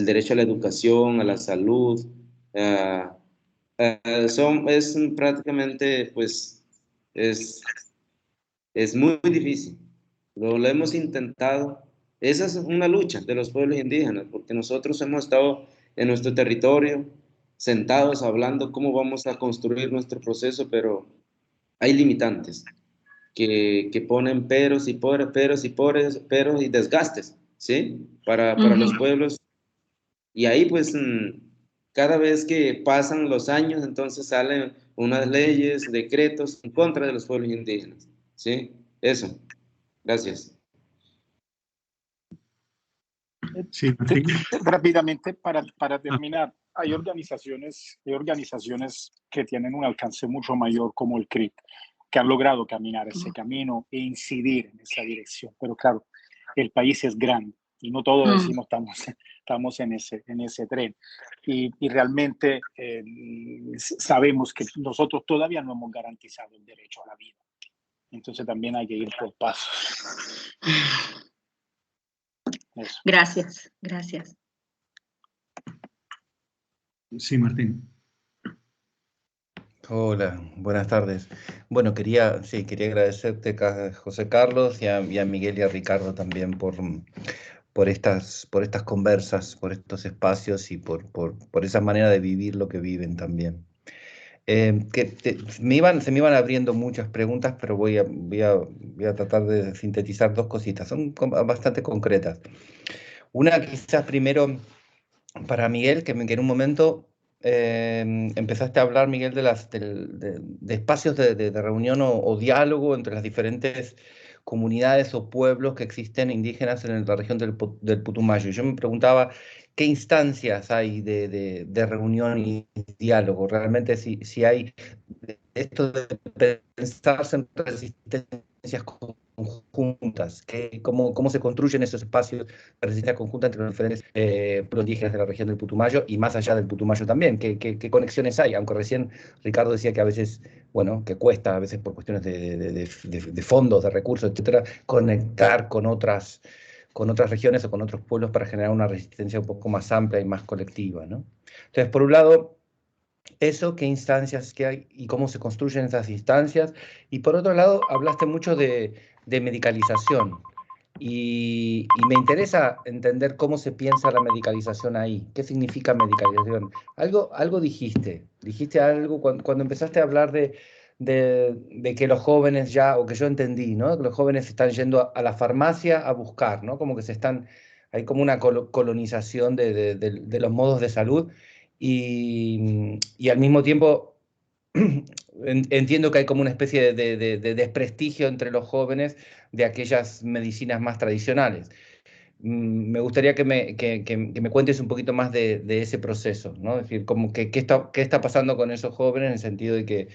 S4: derecho a la educación, a la salud, es prácticamente, pues, es muy difícil. Lo hemos intentado. Esa es una lucha de los pueblos indígenas, porque nosotros hemos estado en nuestro territorio, sentados, hablando cómo vamos a construir nuestro proceso, pero hay limitantes que ponen peros y desgastes, ¿sí? Para los pueblos. Y ahí, pues, cada vez que pasan los años, entonces salen unas leyes, decretos en contra de los pueblos indígenas, ¿sí? Eso. Gracias.
S2: Sí, Martín.
S3: Rápidamente, para terminar, hay organizaciones que tienen un alcance mucho mayor, como el CRIT, que han logrado caminar ese camino e incidir en esa dirección. Pero claro, el país es grande y no todos decimos estamos en ese tren. Y realmente sabemos que nosotros todavía no hemos garantizado el derecho a la vida. Entonces también hay que ir por pasos. Eso.
S5: Gracias, gracias.
S2: Sí, Martín.
S6: Hola, buenas tardes. Bueno, quería agradecerte, José Carlos, y a Miguel y a Ricardo también por estas conversas, por estos espacios y por esa manera de vivir lo que viven también. Se me iban abriendo muchas preguntas, pero voy a tratar de sintetizar dos cositas, son bastante concretas. Una, quizás primero para Miguel, que en un momento empezaste a hablar, Miguel, de espacios de reunión o diálogo entre las diferentes comunidades o pueblos que existen indígenas en la región del Putumayo. Yo me preguntaba qué instancias hay de reunión y diálogo, realmente si hay esto de pensarse en resistencias conjuntas, cómo se construyen esos espacios de resistencia conjunta entre los diferentes pueblos indígenas de la región del Putumayo y más allá del Putumayo también, qué conexiones hay, aunque recién Ricardo decía que a veces, bueno, que cuesta a veces por cuestiones de fondos, de recursos, etcétera, conectar con otras regiones o con otros pueblos para generar una resistencia un poco más amplia y más colectiva, ¿no? Entonces, por un lado, eso, qué instancias que hay y cómo se construyen esas instancias. Y por otro lado, hablaste mucho de medicalización. Y me interesa entender cómo se piensa la medicalización ahí. ¿Qué significa medicalización? Algo dijiste algo cuando empezaste a hablar de que los jóvenes ya, o que yo entendí, ¿no? Que los jóvenes están yendo a la farmacia a buscar, ¿no? Como que hay como una colonización de los modos de salud. Y al mismo tiempo entiendo que hay como una especie de desprestigio entre los jóvenes de aquellas medicinas más tradicionales. Me gustaría que me cuentes un poquito más de ese proceso, ¿no? Es decir, como qué está pasando con esos jóvenes en el sentido de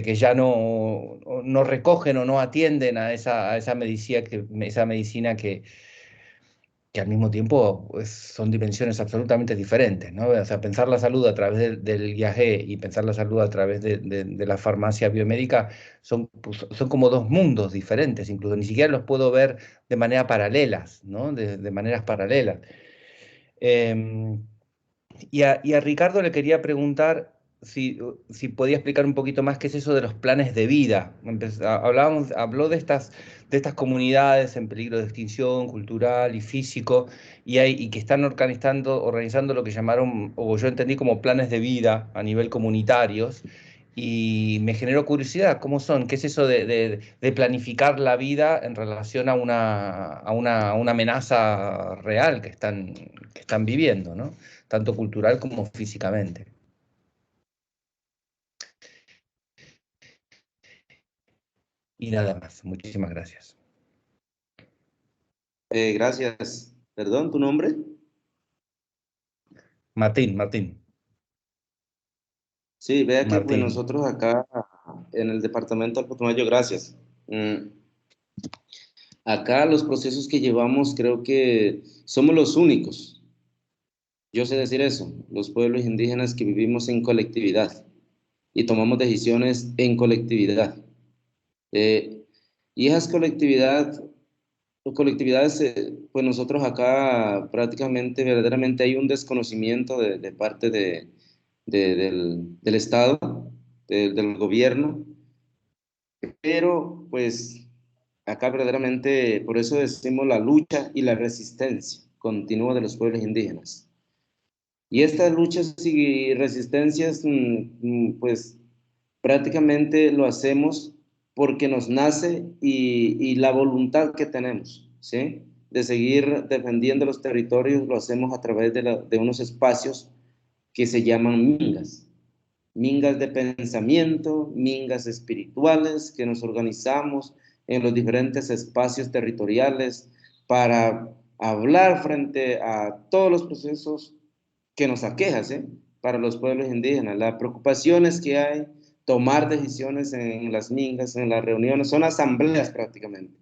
S6: que ya no recogen o no atienden a esa medicina que al mismo tiempo pues, son dimensiones absolutamente diferentes, ¿no? O sea, pensar la salud a través del IAG y pensar la salud a través de la farmacia biomédica son, pues, son como dos mundos diferentes, incluso ni siquiera los puedo ver de manera paralelas, ¿no? De maneras paralelas. Y a Ricardo le quería preguntar si podía explicar un poquito más qué es eso de los planes de vida. Habló de estas comunidades en peligro de extinción cultural y físico, y que están organizando lo que llamaron, o yo entendí como planes de vida a nivel comunitarios, y me generó curiosidad, ¿cómo son? ¿Qué es eso de planificar la vida en relación a una amenaza real que están viviendo, ¿no? Tanto cultural como físicamente? Y nada más. Muchísimas gracias.
S4: Gracias. Perdón, ¿tu nombre?
S6: Martín.
S4: Sí, vea que pues,
S6: Martín.
S4: nosotros acá en el departamento del Putumayo, gracias. Acá los procesos que llevamos creo que somos los únicos. Yo sé decir eso, los pueblos indígenas que vivimos en colectividad y tomamos decisiones en colectividad. Y esas colectividades, pues nosotros acá prácticamente, verdaderamente hay un desconocimiento de parte del Estado, del gobierno, pero pues acá verdaderamente, por eso decimos la lucha y la resistencia continua de los pueblos indígenas. Y estas luchas y resistencias, pues prácticamente lo hacemos porque nos nace y la voluntad que tenemos, ¿sí? De seguir defendiendo los territorios, lo hacemos a través de unos espacios que se llaman mingas. Mingas de pensamiento, mingas espirituales, que nos organizamos en los diferentes espacios territoriales para hablar frente a todos los procesos que nos aquejan, ¿sí? Para los pueblos indígenas, las preocupaciones que hay, tomar decisiones en las mingas, en las reuniones, son asambleas prácticamente,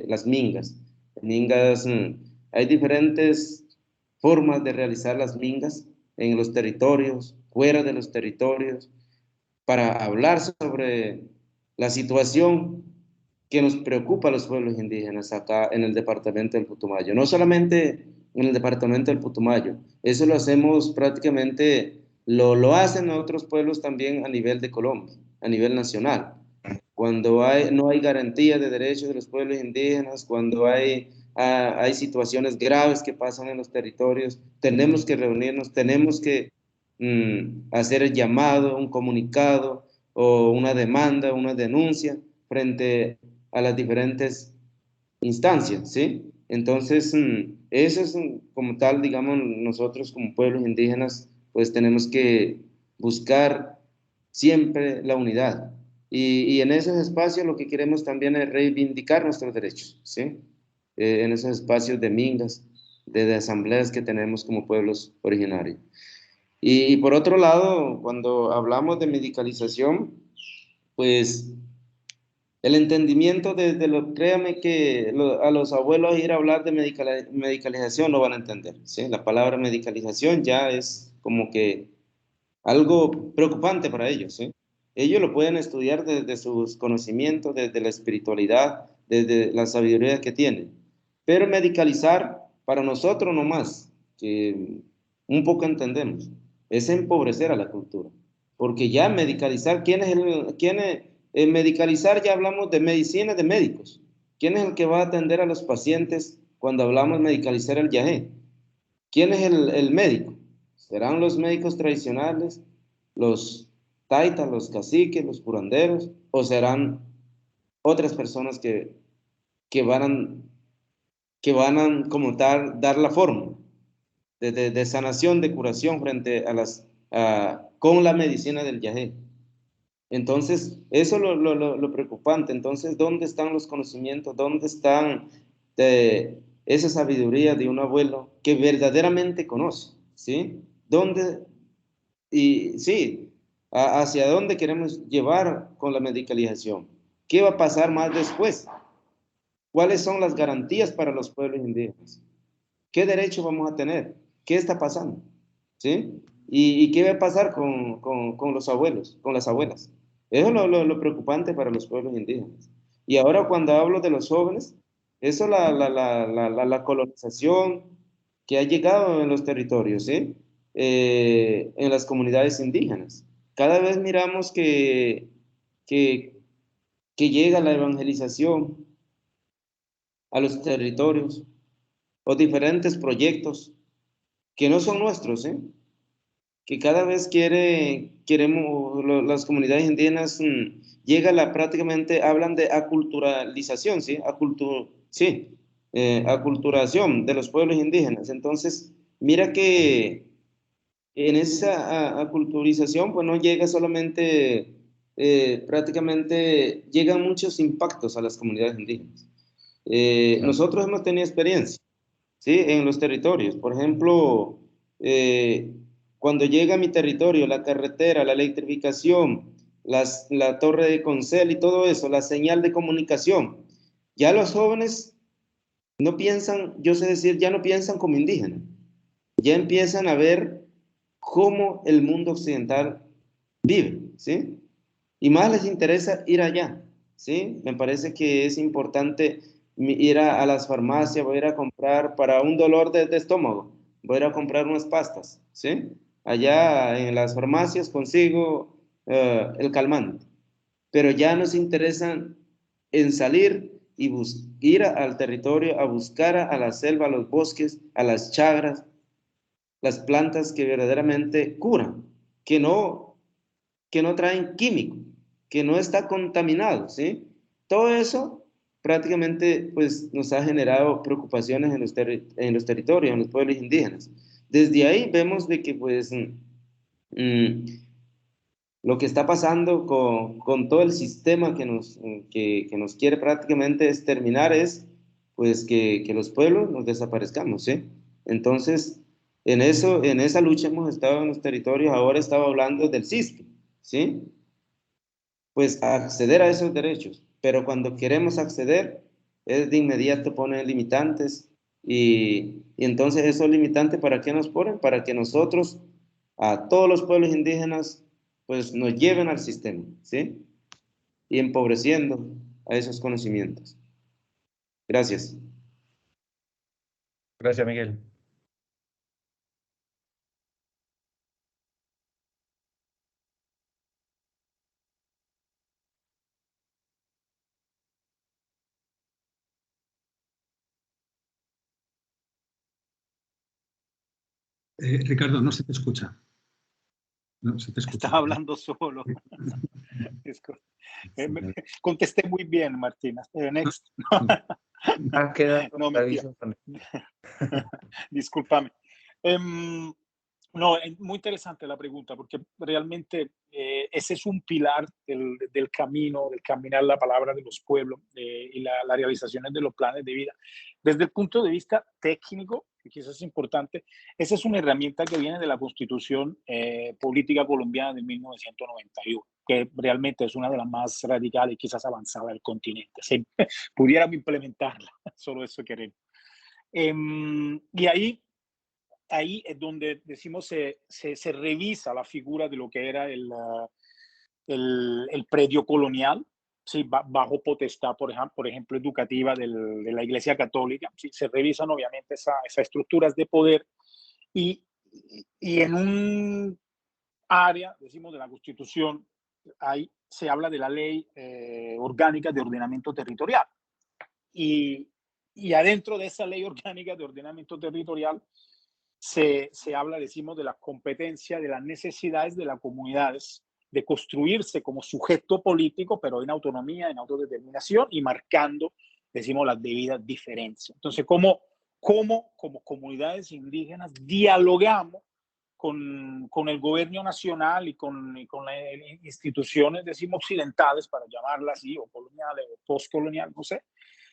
S4: las mingas. Mingas, hay diferentes formas de realizar las mingas en los territorios, fuera de los territorios, para hablar sobre la situación que nos preocupa a los pueblos indígenas acá en el departamento del Putumayo. No solamente en el departamento del Putumayo, eso lo hacemos prácticamente, lo hacen otros pueblos también a nivel de Colombia, a nivel nacional. Cuando no hay garantía de derechos de los pueblos indígenas, cuando hay situaciones graves que pasan en los territorios, tenemos que reunirnos, tenemos que hacer el llamado, un comunicado o una demanda, una denuncia frente a las diferentes instancias, ¿sí? Entonces, eso es como tal, digamos, nosotros como pueblos indígenas, pues tenemos que buscar siempre la unidad. Y en esos espacios lo que queremos también es reivindicar nuestros derechos, ¿sí? En esos espacios de mingas, de asambleas que tenemos como pueblos originarios. Y por otro lado, cuando hablamos de medicalización, pues el entendimiento créame que a los abuelos ir a hablar de medicalización no van a entender, ¿sí? La palabra medicalización ya es como que algo preocupante para ellos, ¿sí? Ellos lo pueden estudiar desde sus conocimientos, desde la espiritualidad, desde la sabiduría que tienen. Pero medicalizar para nosotros nomás, que un poco entendemos, es empobrecer a la cultura. Porque ya medicalizar, medicalizar ya hablamos de medicina, de médicos. ¿Quién es el que va a atender a los pacientes cuando hablamos de medicalizar el yagé? ¿Quién es el médico? ¿Serán los médicos tradicionales, los taitas, los caciques, los curanderos, o serán otras personas que van a como tal dar la forma de sanación, de curación frente con la medicina del yagé? Entonces, eso es lo preocupante. Entonces, ¿dónde están los conocimientos? ¿Dónde están esa sabiduría de un abuelo que verdaderamente conoce? ¿Sí? ¿Hacia dónde queremos llevar con la medicalización? ¿Qué va a pasar más después? ¿Cuáles son las garantías para los pueblos indígenas? ¿Qué derecho vamos a tener? ¿Qué está pasando? ¿Sí? ¿Y qué va a pasar con los abuelos, con las abuelas? Eso es lo preocupante para los pueblos indígenas. Y ahora cuando hablo de los jóvenes, eso la colonización que ha llegado en los territorios, ¿sí? En las comunidades indígenas. Cada vez miramos que, que llega la evangelización a los territorios o diferentes proyectos que no son nuestros, ¿eh? Que cada vez queremos, las comunidades indígenas, prácticamente hablan de aculturalización, ¿sí? Aculturación de los pueblos indígenas. Entonces, mira que en esa aculturización, pues no llega solamente, prácticamente llegan muchos impactos a las comunidades indígenas. Nosotros hemos tenido experiencia, ¿sí? En los territorios. Por ejemplo, cuando llega a mi territorio, la carretera, la electrificación, la torre de Concel y todo eso, la señal de comunicación, ya los jóvenes no piensan, yo sé decir, ya no piensan como indígenas, ya empiezan a ver cómo el mundo occidental vive, ¿sí? Y más les interesa ir allá, ¿sí? Me parece que es importante ir a las farmacias, voy a ir a comprar para un dolor de estómago, voy a ir a comprar unas pastas, ¿sí? Allá en las farmacias consigo el calmante, pero ya nos interesan en salir y ir al territorio a buscar a la selva, a los bosques, a las chagras, las plantas que verdaderamente curan, que no traen químico, que no está contaminado, ¿sí? Todo eso prácticamente pues, nos ha generado preocupaciones en los territorios, en los pueblos indígenas. Desde ahí vemos de que pues, lo que está pasando con todo el sistema que nos quiere prácticamente exterminar es pues, que los pueblos nos desaparezcamos, ¿sí? Entonces, en esa lucha hemos estado en los territorios, ahora estaba hablando del CISP, ¿sí? Pues acceder a esos derechos, pero cuando queremos acceder, es de inmediato ponen limitantes y entonces esos limitantes, ¿para qué nos ponen? Para que nosotros, a todos los pueblos indígenas, pues nos lleven al sistema, ¿sí? Y empobreciendo a esos conocimientos. Gracias.
S6: Gracias, Miguel.
S2: Ricardo, no se te escucha. No se te escucha.
S3: Estaba hablando solo. Contesté muy bien, Martina. Next.
S6: Ha quedado
S3: No, mentira. Discúlpame. No, es muy interesante la pregunta porque realmente ese es un pilar del camino, del caminar la palabra de los pueblos y las realizaciones de los planes de vida. Desde el punto de vista técnico, que quizás es importante, esa es una herramienta que viene de la Constitución Política Colombiana de 1991, que realmente es una de las más radicales y quizás avanzadas del continente. Si pudiéramos implementarla, solo eso queremos. Y ahí es donde decimos se revisa la figura de lo que era el predio colonial, ¿sí? Bajo potestad, por ejemplo, educativa de la Iglesia Católica. ¿Sí? Se revisan obviamente esas estructuras de poder y en un área, decimos, de la Constitución, ahí se habla de la Ley Orgánica de Ordenamiento Territorial. Y adentro de esa Ley Orgánica de Ordenamiento Territorial se habla, decimos, de la competencia, de las necesidades de las comunidades de construirse como sujeto político, pero en autonomía, en autodeterminación y marcando, decimos, las debidas diferencias. Entonces, ¿cómo como comunidades indígenas dialogamos con el gobierno nacional y con las instituciones, decimos, occidentales, para llamarlas así, o coloniales, o postcoloniales, no sé?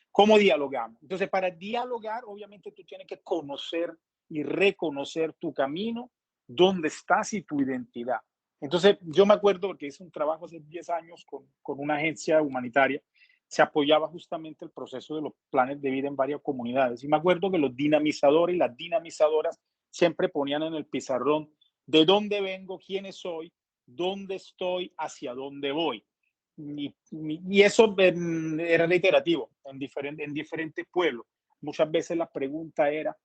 S3: ¿Cómo dialogamos? Entonces, para dialogar, obviamente tú tienes que conocer y reconocer tu camino, dónde estás y tu identidad. Entonces, yo me acuerdo que hice un trabajo hace 10 años con una agencia humanitaria se apoyaba justamente el proceso de los planes de vida en varias comunidades. Y me acuerdo que los dinamizadores y las dinamizadoras siempre ponían en el pizarrón de dónde vengo, quiénes soy, dónde estoy, hacia dónde voy. Y eso era reiterativo en diferentes pueblos. Muchas veces la pregunta era,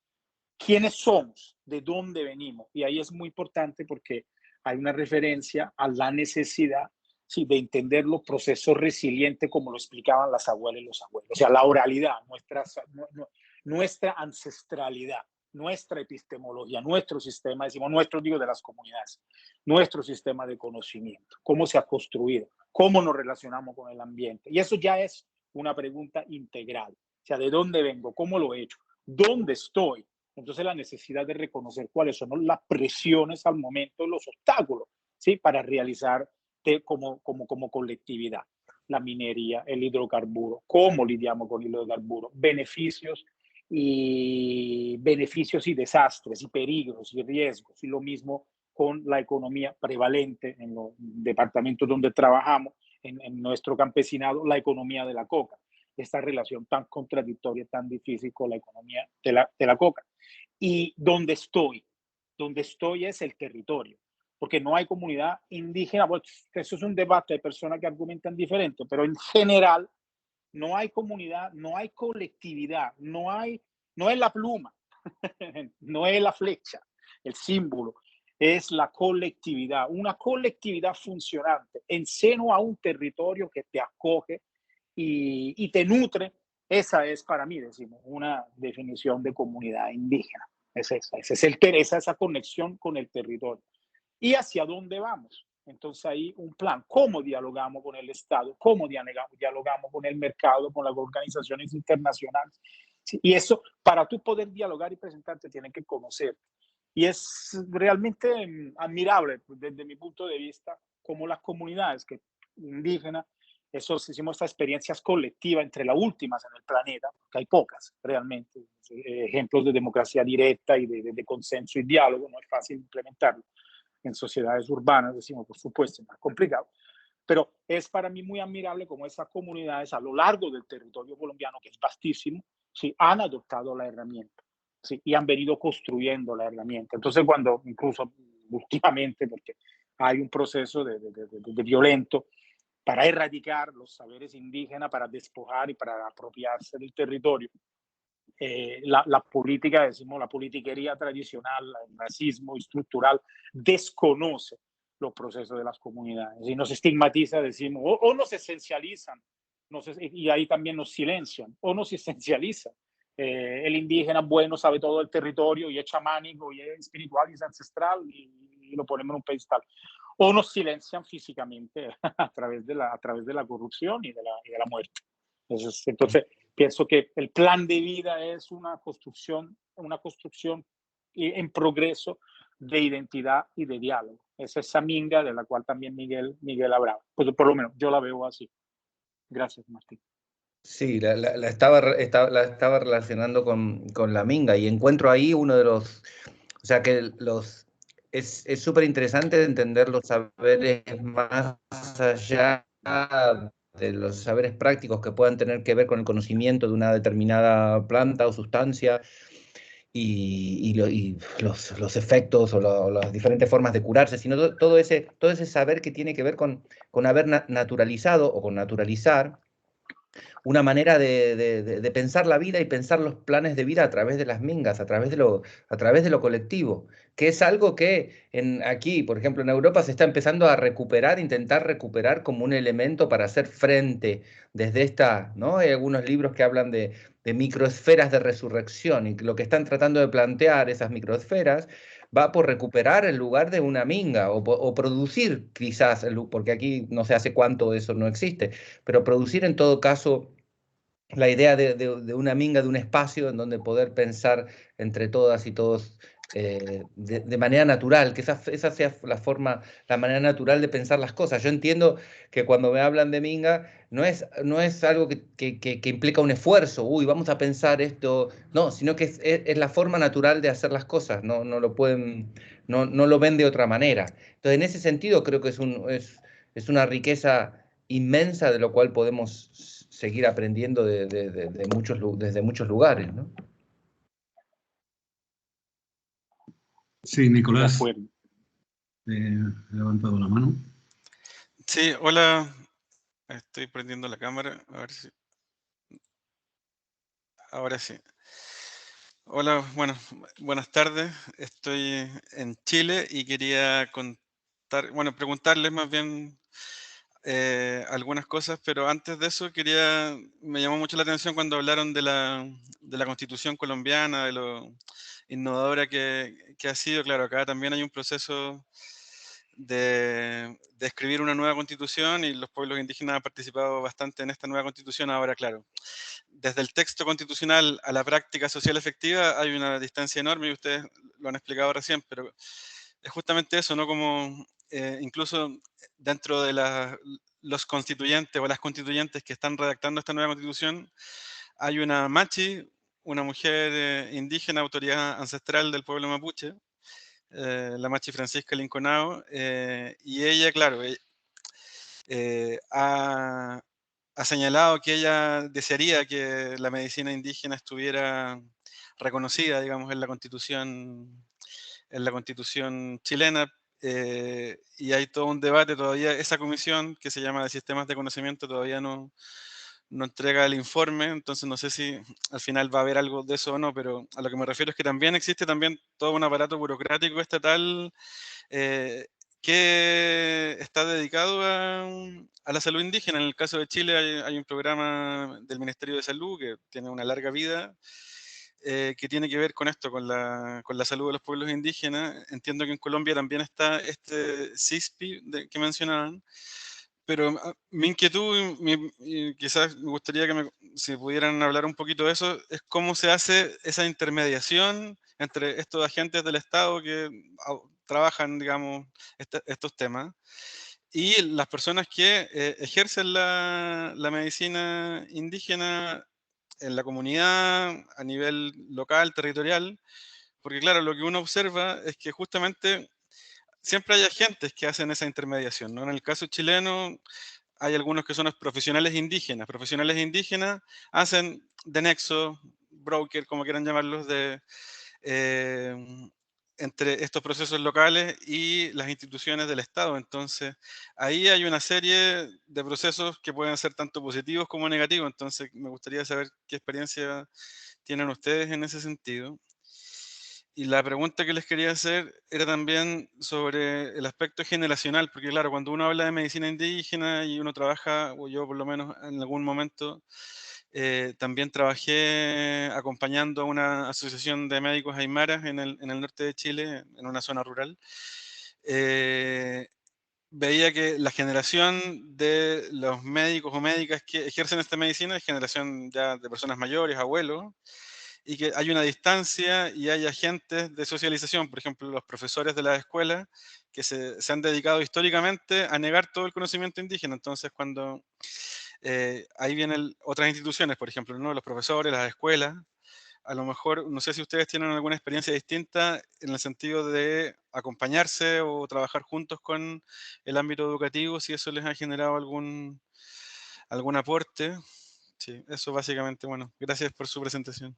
S3: ¿quiénes somos? ¿De dónde venimos? Y ahí es muy importante porque hay una referencia a la necesidad, sí, de entender los procesos resilientes como lo explicaban las abuelas y los abuelos. O sea, la oralidad, nuestra ancestralidad, nuestra epistemología, nuestro sistema, decimos nuestro, digo, de las comunidades, nuestro sistema de conocimiento, cómo se ha construido, cómo nos relacionamos con el ambiente. Y eso ya es una pregunta integral. O sea, ¿de dónde vengo? ¿Cómo lo he hecho? ¿Dónde estoy? Entonces, la necesidad de reconocer cuáles son las presiones al momento, los obstáculos, ¿sí? Para realizar como colectividad. La minería, el hidrocarburo, cómo lidiamos con el hidrocarburo, beneficios y desastres y peligros y riesgos, y lo mismo con la economía prevalente en los departamentos donde trabajamos, en nuestro campesinado, la economía de la coca. Esta relación tan contradictoria, tan difícil con la economía de la coca. Y donde estoy es el territorio, porque no hay comunidad indígena. Pues eso es un debate de personas que argumentan diferente, pero en general no hay comunidad, no hay colectividad, no es la pluma, no es la flecha, el símbolo, es la colectividad, una colectividad funcionante en seno a un territorio que te acoge y te nutre. Esa es para mí, decimos, una definición de comunidad indígena. Es esa conexión con el territorio. ¿Y hacia dónde vamos? Entonces hay un plan. ¿Cómo dialogamos con el Estado? ¿Cómo dialogamos con el mercado, con las organizaciones internacionales? ¿Sí? Y eso, para tú poder dialogar y presentarte, tienes que conocer. Y es realmente admirable, desde mi punto de vista, cómo las comunidades indígenas, hicimos estas experiencias colectivas entre las últimas en el planeta, porque hay pocas realmente, ejemplos de democracia directa y de consenso y diálogo. No es fácil implementarlo en sociedades urbanas, decimos, por supuesto, es más complicado, pero es para mí muy admirable cómo esas comunidades a lo largo del territorio colombiano, que es vastísimo, sí, han adoptado la herramienta, sí, y han venido construyendo la herramienta. Entonces, cuando incluso últimamente, porque hay un proceso de violento para erradicar los saberes indígenas, para despojar y para apropiarse del territorio, la política, decimos, la politiquería tradicional, el racismo estructural, desconoce los procesos de las comunidades y nos estigmatiza, decimos, o nos esencializan, y ahí también nos silencian, o nos esencializan. El indígena bueno sabe todo el territorio y es chamánico y es espiritual y es ancestral y lo ponemos en un pedestal. O nos silencian físicamente a través de la corrupción y de la muerte. Entonces, pienso que el plan de vida es una construcción en progreso de identidad y de diálogo. Es esa minga de la cual también Miguel hablaba. Pues por lo menos yo la veo así. Gracias, Martín.
S6: Sí, la estaba relacionando con la minga y encuentro ahí uno de los, o sea que es súper interesante entender los saberes más allá de los saberes prácticos que puedan tener que ver con el conocimiento de una determinada planta o sustancia y los efectos o las diferentes formas de curarse, sino todo ese saber que tiene que ver con haber naturalizado o con naturalizar una manera de pensar la vida y pensar los planes de vida a través de las mingas, a través de lo colectivo, que es algo que aquí, por ejemplo, en Europa se está empezando a intentar recuperar como un elemento para hacer frente desde esta, ¿no? Hay algunos libros que hablan de microesferas de resurrección y lo que están tratando de plantear esas microesferas va por recuperar el lugar de una minga o producir quizás, porque aquí no sé hace cuánto eso no existe, pero producir en todo caso la idea de una minga, de un espacio en donde poder pensar entre todas y todos de manera natural, que esa sea la manera natural de pensar las cosas. Yo entiendo que cuando me hablan de minga no es algo que implica un esfuerzo, vamos a pensar esto, no, sino que es la forma natural de hacer las cosas, no lo ven de otra manera. Entonces, en ese sentido creo que es una riqueza inmensa de lo cual podemos seguir aprendiendo desde muchos lugares, ¿no?
S2: Sí, Nicolás, he levantado la mano.
S7: Sí, hola, estoy prendiendo la cámara, a ver si... Ahora sí. Hola, bueno, buenas tardes. Estoy en Chile y quería contar, bueno, preguntarles más bien algunas cosas, pero antes de eso me llamó mucho la atención cuando hablaron de la Constitución colombiana, de lo innovadora que ha sido. Claro, acá también hay un proceso de escribir una nueva constitución y los pueblos indígenas han participado bastante en esta nueva constitución. Ahora, claro, desde el texto constitucional a la práctica social efectiva hay una distancia enorme y ustedes lo han explicado recién, pero es justamente eso, ¿no? Como incluso dentro de los constituyentes o las constituyentes que están redactando esta nueva constitución, hay una machi, una mujer indígena, autoridad ancestral del pueblo mapuche, la machi Francisca Linconao, y ella, claro, ha señalado que ella desearía que la medicina indígena estuviera reconocida, digamos, en la constitución chilena, y hay todo un debate todavía. Esa comisión que se llama de sistemas de conocimiento todavía no entrega el informe, entonces no sé si al final va a haber algo de eso o no, pero a lo que me refiero es que también existe también todo un aparato burocrático estatal eh, que está dedicado a la salud indígena. En el caso de Chile hay un programa del Ministerio de Salud que tiene una larga vida, que tiene que ver con esto, con la salud de los pueblos indígenas. Entiendo que en Colombia también está este CISPI que mencionaban, pero mi inquietud, y quizás me gustaría que si pudieran hablar un poquito de eso, es cómo se hace esa intermediación entre estos agentes del Estado que trabajan, digamos, estos temas, y las personas que ejercen la medicina indígena en la comunidad, a nivel local, territorial, porque claro, lo que uno observa es que justamente siempre hay agentes que hacen esa intermediación, ¿no? En el caso chileno hay algunos que son los profesionales indígenas. Profesionales indígenas hacen de nexo, broker, como quieran llamarlos, eh, entre estos procesos locales y las instituciones del Estado. Entonces, ahí hay una serie de procesos que pueden ser tanto positivos como negativos. Entonces, me gustaría saber qué experiencia tienen ustedes en ese sentido. Y la pregunta que les quería hacer era también sobre el aspecto generacional, porque claro, cuando uno habla de medicina indígena y uno trabaja, o yo por lo menos en algún momento, también trabajé acompañando a una asociación de médicos aymaras en el norte de Chile, en una zona rural. Veía que la generación de los médicos o médicas que ejercen esta medicina es generación ya de personas mayores, abuelos, y que hay una distancia y hay agentes de socialización, por ejemplo, los profesores de las escuelas que se han dedicado históricamente a negar todo el conocimiento indígena. Entonces, cuando ahí vienen otras instituciones, por ejemplo, ¿no? Los profesores, las escuelas, a lo mejor, no sé si ustedes tienen alguna experiencia distinta en el sentido de acompañarse o trabajar juntos con el ámbito educativo, si eso les ha generado algún aporte. Sí, eso básicamente, bueno, gracias por su presentación.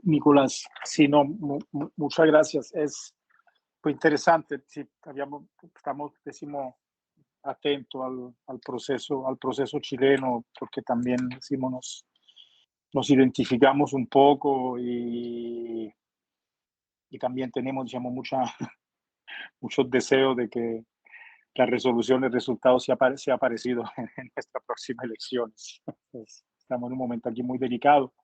S3: Nicolás, sí, no, muchas gracias. Fue interesante. Sí, decimos, atento al proceso chileno, porque también decimos, nos identificamos un poco y también tenemos, digamos, muchos deseos de que la resolución del resultado sea parecido en nuestra próxima elecciones. Pues, estamos en un momento aquí muy delicado.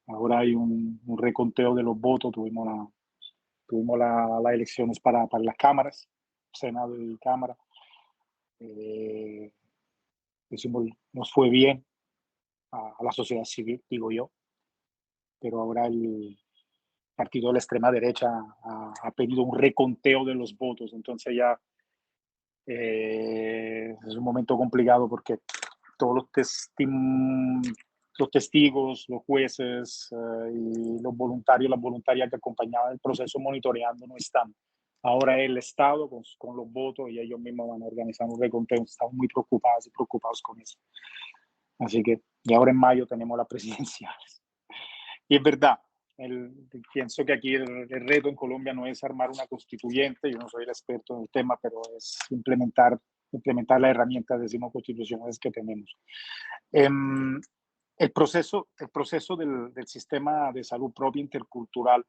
S3: Ahora hay un reconteo de los votos, tuvimos las elecciones para las cámaras, Senado y Cámara. Decimos, nos fue bien a la sociedad civil, digo yo, pero ahora partido de la extrema derecha ha pedido un reconteo de los votos. Entonces ya es un momento complicado porque todos los testigos, los jueces y los voluntarios, las voluntarias que acompañaban el proceso monitoreando no están. Ahora el Estado con los votos y ellos mismos van a organizar un reconteo. Estamos muy preocupados con eso. Así que, y ahora en mayo tenemos las presidenciales. Y es verdad, pienso que aquí el reto en Colombia no es armar una constituyente, yo no soy el experto en el tema, pero es implementar las herramientas, decimos, constitucionales que tenemos. El proceso del sistema de salud propia intercultural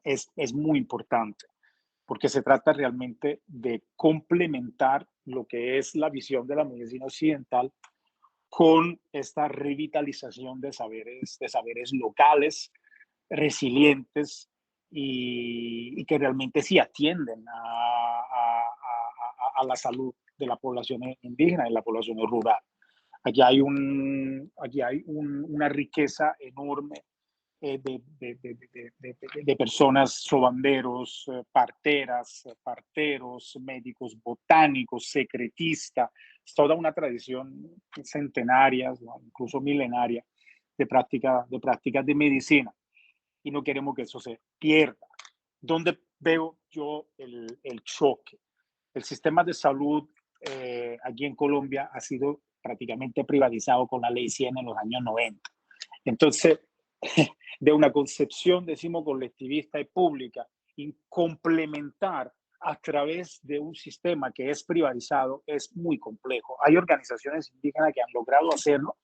S3: es muy importante, porque se trata realmente de complementar lo que es la visión de la medicina occidental con esta revitalización de saberes locales, resilientes y que realmente sí atienden a la salud de la población indígena y la población rural. Aquí hay una riqueza enorme de personas, sobanderos, parteras, parteros, médicos botánicos, secretistas. Es toda una tradición centenaria, incluso milenaria, de prácticas de medicina. Y no queremos que eso se pierda. ¿Dónde veo yo el choque? El sistema de salud aquí en Colombia ha sido prácticamente privatizado con la Ley 100 en los años 90. Entonces, de una concepción, decimos, colectivista y pública, y complementar a través de un sistema que es privatizado es muy complejo. Hay organizaciones indígenas que han logrado hacerlo,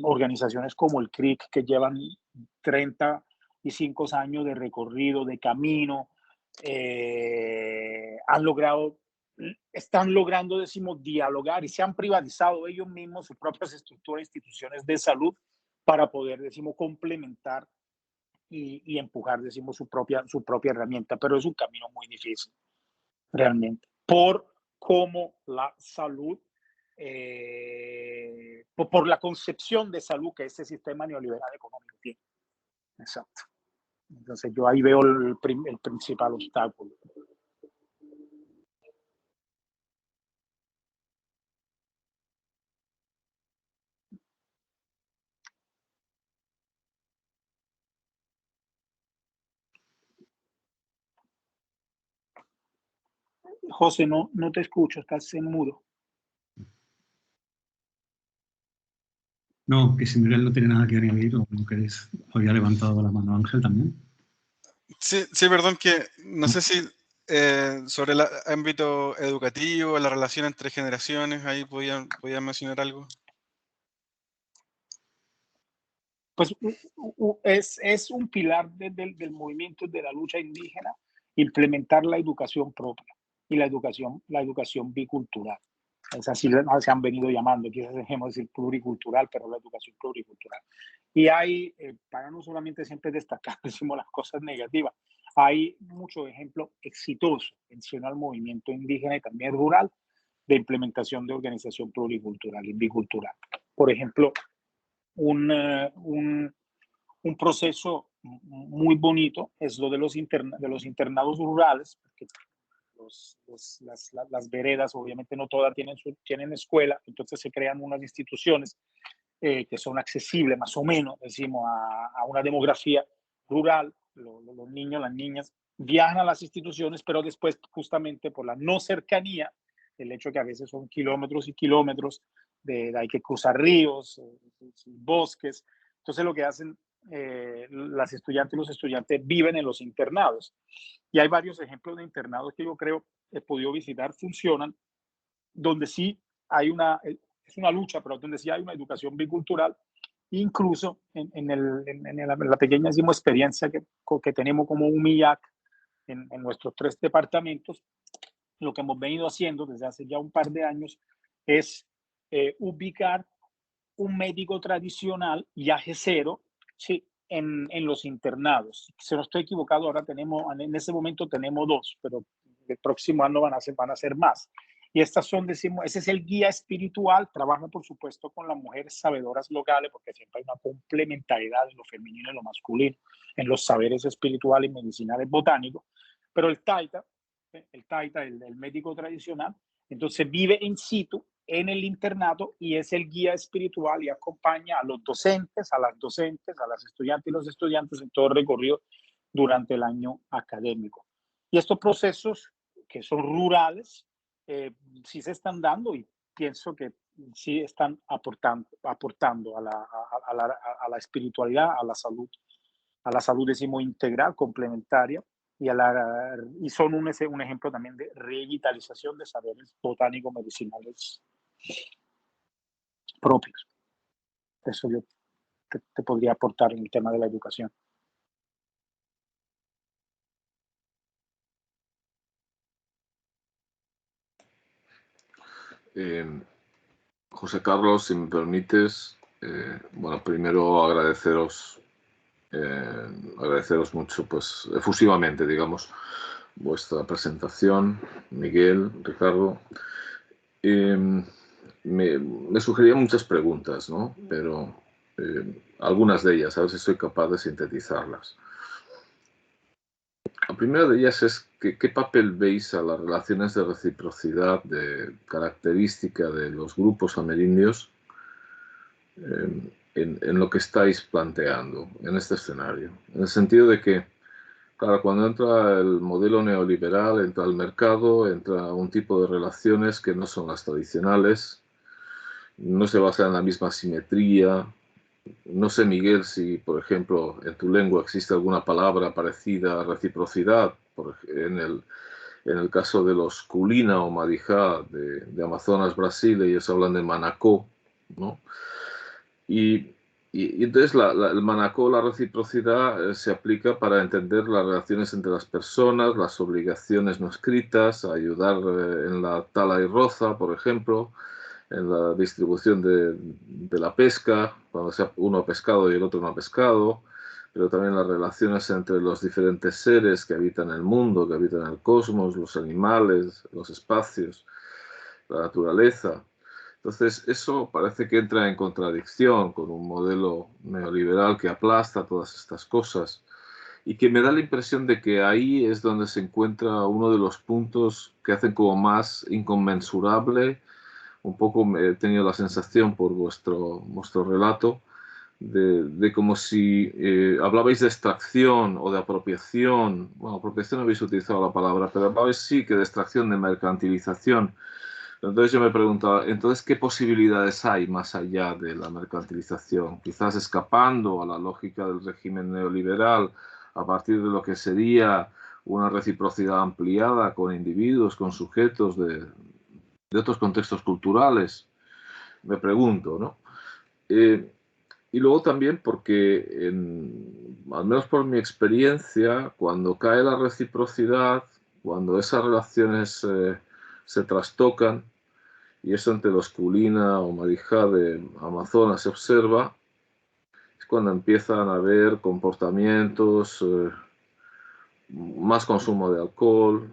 S3: organizaciones como el CRIC, que llevan 35 años de recorrido, de camino, están logrando, decimos, dialogar y se han privatizado ellos mismos sus propias estructuras, instituciones de salud para poder, decimos, complementar y empujar, decimos, su propia herramienta. Pero es un camino muy difícil, realmente, por cómo la salud, por la concepción de salud que ese sistema neoliberal económico tiene. Exacto. Entonces yo ahí veo el principal obstáculo. José, no te escucho, estás en mudo.
S2: No, que si Miguel no tiene nada que añadir o no queréis, había levantado la mano Ángel también.
S7: Sí, perdón, que no sé si sobre el ámbito educativo, la relación entre generaciones, ahí podían mencionar algo.
S3: Pues es un pilar del movimiento de la lucha indígena, implementar la educación propia y la educación bicultural. Es así se han venido llamando, quizás dejemos de decir pluricultural, pero la educación pluricultural. Y hay, para no solamente siempre destacar, decimos las cosas negativas, hay muchos ejemplos exitosos, menciono al movimiento indígena y también rural, de implementación de organización pluricultural y bicultural. Por ejemplo, un proceso muy bonito es lo de los internados rurales, porque las veredas obviamente no todas tienen escuela, entonces se crean unas instituciones que son accesibles más o menos, decimos, a una demografía rural. Los niños, las niñas viajan a las instituciones, pero después justamente por la no cercanía, el hecho que a veces son kilómetros y kilómetros, hay que cruzar ríos, bosques, entonces lo que hacen las estudiantes y los estudiantes viven en los internados. Y hay varios ejemplos de internados que yo creo he podido visitar, funcionan, donde sí hay es una lucha, pero donde sí hay una educación bicultural, incluso en la pequeña, decimos, experiencia que tenemos como UMIAC en nuestros 3 departamentos, lo que hemos venido haciendo desde hace ya un par de años es ubicar un médico tradicional, yajecero, sí, en los internados. Si no estoy equivocado, ahora en ese momento tenemos 2, pero el próximo año van a ser más. Y estas son, decimos, ese es el guía espiritual. Trabaja, por supuesto, con las mujeres sabedoras locales, porque siempre hay una complementariedad de lo femenino y lo masculino en los saberes espirituales y medicinales botánicos. Pero el taita, el médico tradicional, entonces vive in situ en el internato y es el guía espiritual y acompaña a los docentes, a las estudiantes y los estudiantes en todo el recorrido durante el año académico. Y estos procesos que son rurales, sí se están dando y pienso que sí están aportando a la espiritualidad, a la salud, decimos, integral, complementaria, y son un ejemplo también de revitalización de saberes botánicos medicinales propios. Eso yo te podría aportar en el tema de la educación.
S1: José Carlos, si me permites, bueno, primero agradeceros mucho, pues efusivamente, digamos, vuestra presentación, Miguel, Ricardo. Me sugerían muchas preguntas, ¿no? Pero algunas de ellas, a ver si soy capaz de sintetizarlas. La primera de ellas es ¿qué papel veis a las relaciones de reciprocidad de característica de los grupos amerindios en lo que estáis planteando en este escenario? En el sentido de que, claro, cuando entra el modelo neoliberal, entra el mercado, entra un tipo de relaciones que no son las tradicionales, no se basan en la misma simetría. No sé, Miguel, si, por ejemplo, en tu lengua existe alguna palabra parecida a reciprocidad, en el caso de los Kulina o Madijá de Amazonas, Brasil, ellos hablan de manacó, ¿no? Y entonces el manacó, la reciprocidad, se aplica para entender las relaciones entre las personas, las obligaciones no escritas, ayudar en la tala y roza, por ejemplo, en la distribución de la pesca, cuando uno ha pescado y el otro no ha pescado, pero también las relaciones entre los diferentes seres que habitan el mundo, que habitan el cosmos, los animales, los espacios, la naturaleza. Entonces, eso parece que entra en contradicción con un modelo neoliberal que aplasta todas estas cosas y que me da la impresión de que ahí es donde se encuentra uno de los puntos que hacen como más inconmensurable. Un poco he tenido la sensación por vuestro relato de como si hablabais de extracción o de apropiación. Bueno, apropiación no habéis utilizado la palabra, pero hablabais sí que de extracción, de mercantilización. Entonces yo me preguntaba, entonces, ¿qué posibilidades hay más allá de la mercantilización? Quizás escapando a la lógica del régimen neoliberal a partir de lo que sería una reciprocidad ampliada con individuos, con sujetos de otros contextos culturales, me pregunto, ¿no? Y luego también porque, al menos por mi experiencia, cuando cae la reciprocidad, cuando esas relaciones se trastocan, y eso entre los Kulina o Madijá de Amazonas se observa, es cuando empiezan a haber comportamientos, más consumo de alcohol,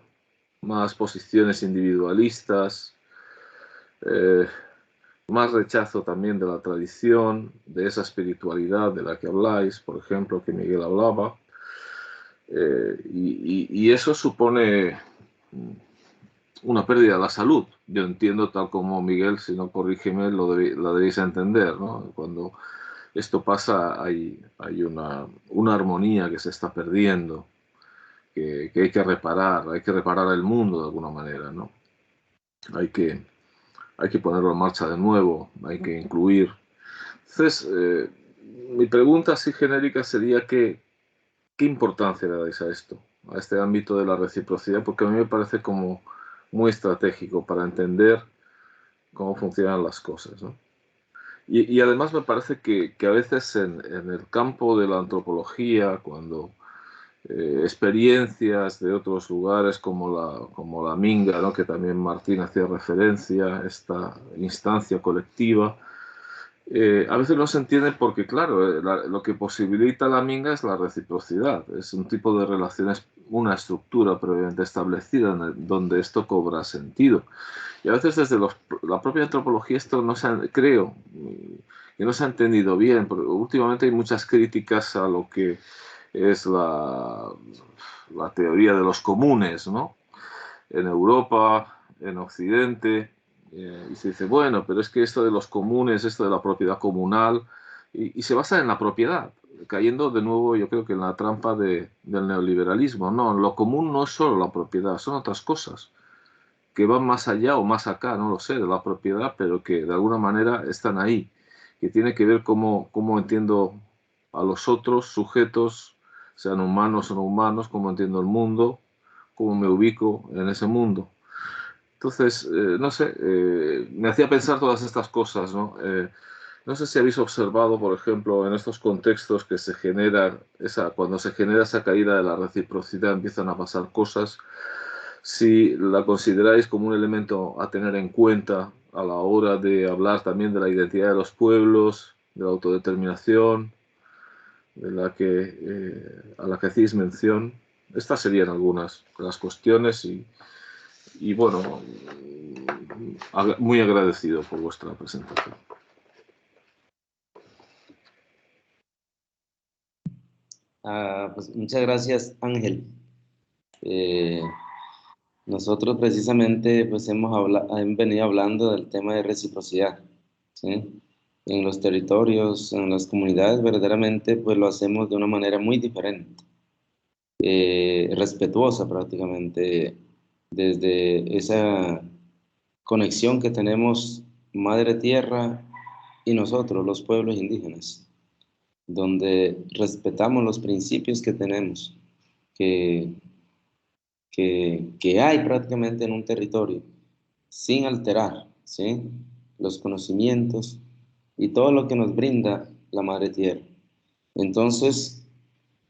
S1: más posiciones individualistas, más rechazo también de la tradición, de esa espiritualidad de la que habláis, por ejemplo, que Miguel hablaba. Y eso supone una pérdida de la salud. Yo entiendo, tal como Miguel, si no corrígeme, la debéis entender, ¿no? Cuando esto pasa hay una armonía que se está perdiendo, que hay que reparar el mundo de alguna manera, ¿no? Hay que ponerlo en marcha de nuevo, hay que incluir. Entonces, mi pregunta así genérica sería ¿qué importancia le dais a esto, a este ámbito de la reciprocidad? Porque a mí me parece como muy estratégico para entender cómo funcionan las cosas, ¿no? Y además me parece que a veces en el campo de la antropología, cuando experiencias de otros lugares como la Minga, ¿no?, que también Martín hacía referencia, esta instancia colectiva, a veces no se entiende porque, claro, lo que posibilita la minga es la reciprocidad, es un tipo de relaciones, una estructura previamente establecida donde esto cobra sentido. Y a veces desde la propia antropología esto no se ha, creo que no se ha entendido bien, porque últimamente hay muchas críticas a lo que es la teoría de los comunes, ¿no? En Europa, en Occidente, y se dice, bueno, pero es que esto de los comunes, esto de la propiedad comunal, y se basa en la propiedad, cayendo de nuevo yo creo que en la trampa del neoliberalismo. No, lo común no es solo la propiedad, son otras cosas que van más allá o más acá, no lo sé, de la propiedad, pero que de alguna manera están ahí, que tiene que ver cómo entiendo a los otros sujetos, sean humanos o no humanos, cómo entiendo el mundo, cómo me ubico en ese mundo. Entonces, no sé, me hacía pensar todas estas cosas, ¿no? No sé si habéis observado, por ejemplo, en estos contextos que se generan, cuando se genera esa caída de la reciprocidad, empiezan a pasar cosas, si la consideráis como un elemento a tener en cuenta a la hora de hablar también de la identidad de los pueblos, de la autodeterminación, a la que hacéis mención. Estas serían algunas de las cuestiones y bueno, muy agradecido por vuestra presentación.
S4: Pues muchas gracias, Ángel. Nosotros precisamente pues hemos venido hablando del tema de reciprocidad, ¿sí? En los territorios, en las comunidades, verdaderamente pues lo hacemos de una manera muy diferente, respetuosa prácticamente, desde esa conexión que tenemos Madre Tierra y nosotros, los pueblos indígenas, donde respetamos los principios que tenemos, que hay prácticamente en un territorio, sin alterar, ¿sí? Los conocimientos y todo lo que nos brinda la Madre Tierra. Entonces,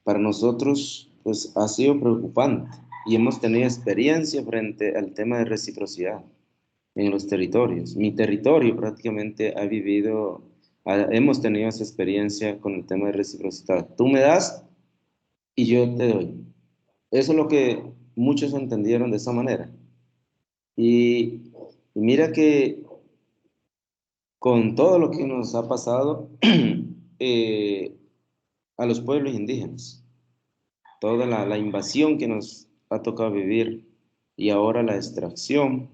S4: para nosotros, pues ha sido preocupante y hemos tenido experiencia frente al tema de reciprocidad en los territorios. Mi territorio prácticamente hemos tenido esa experiencia con el tema de reciprocidad. Tú me das y yo te doy. Eso es lo que muchos entendieron de esa manera. Y mira que con todo lo que nos ha pasado a los pueblos indígenas, toda la invasión que nos ha tocado vivir y ahora la extracción,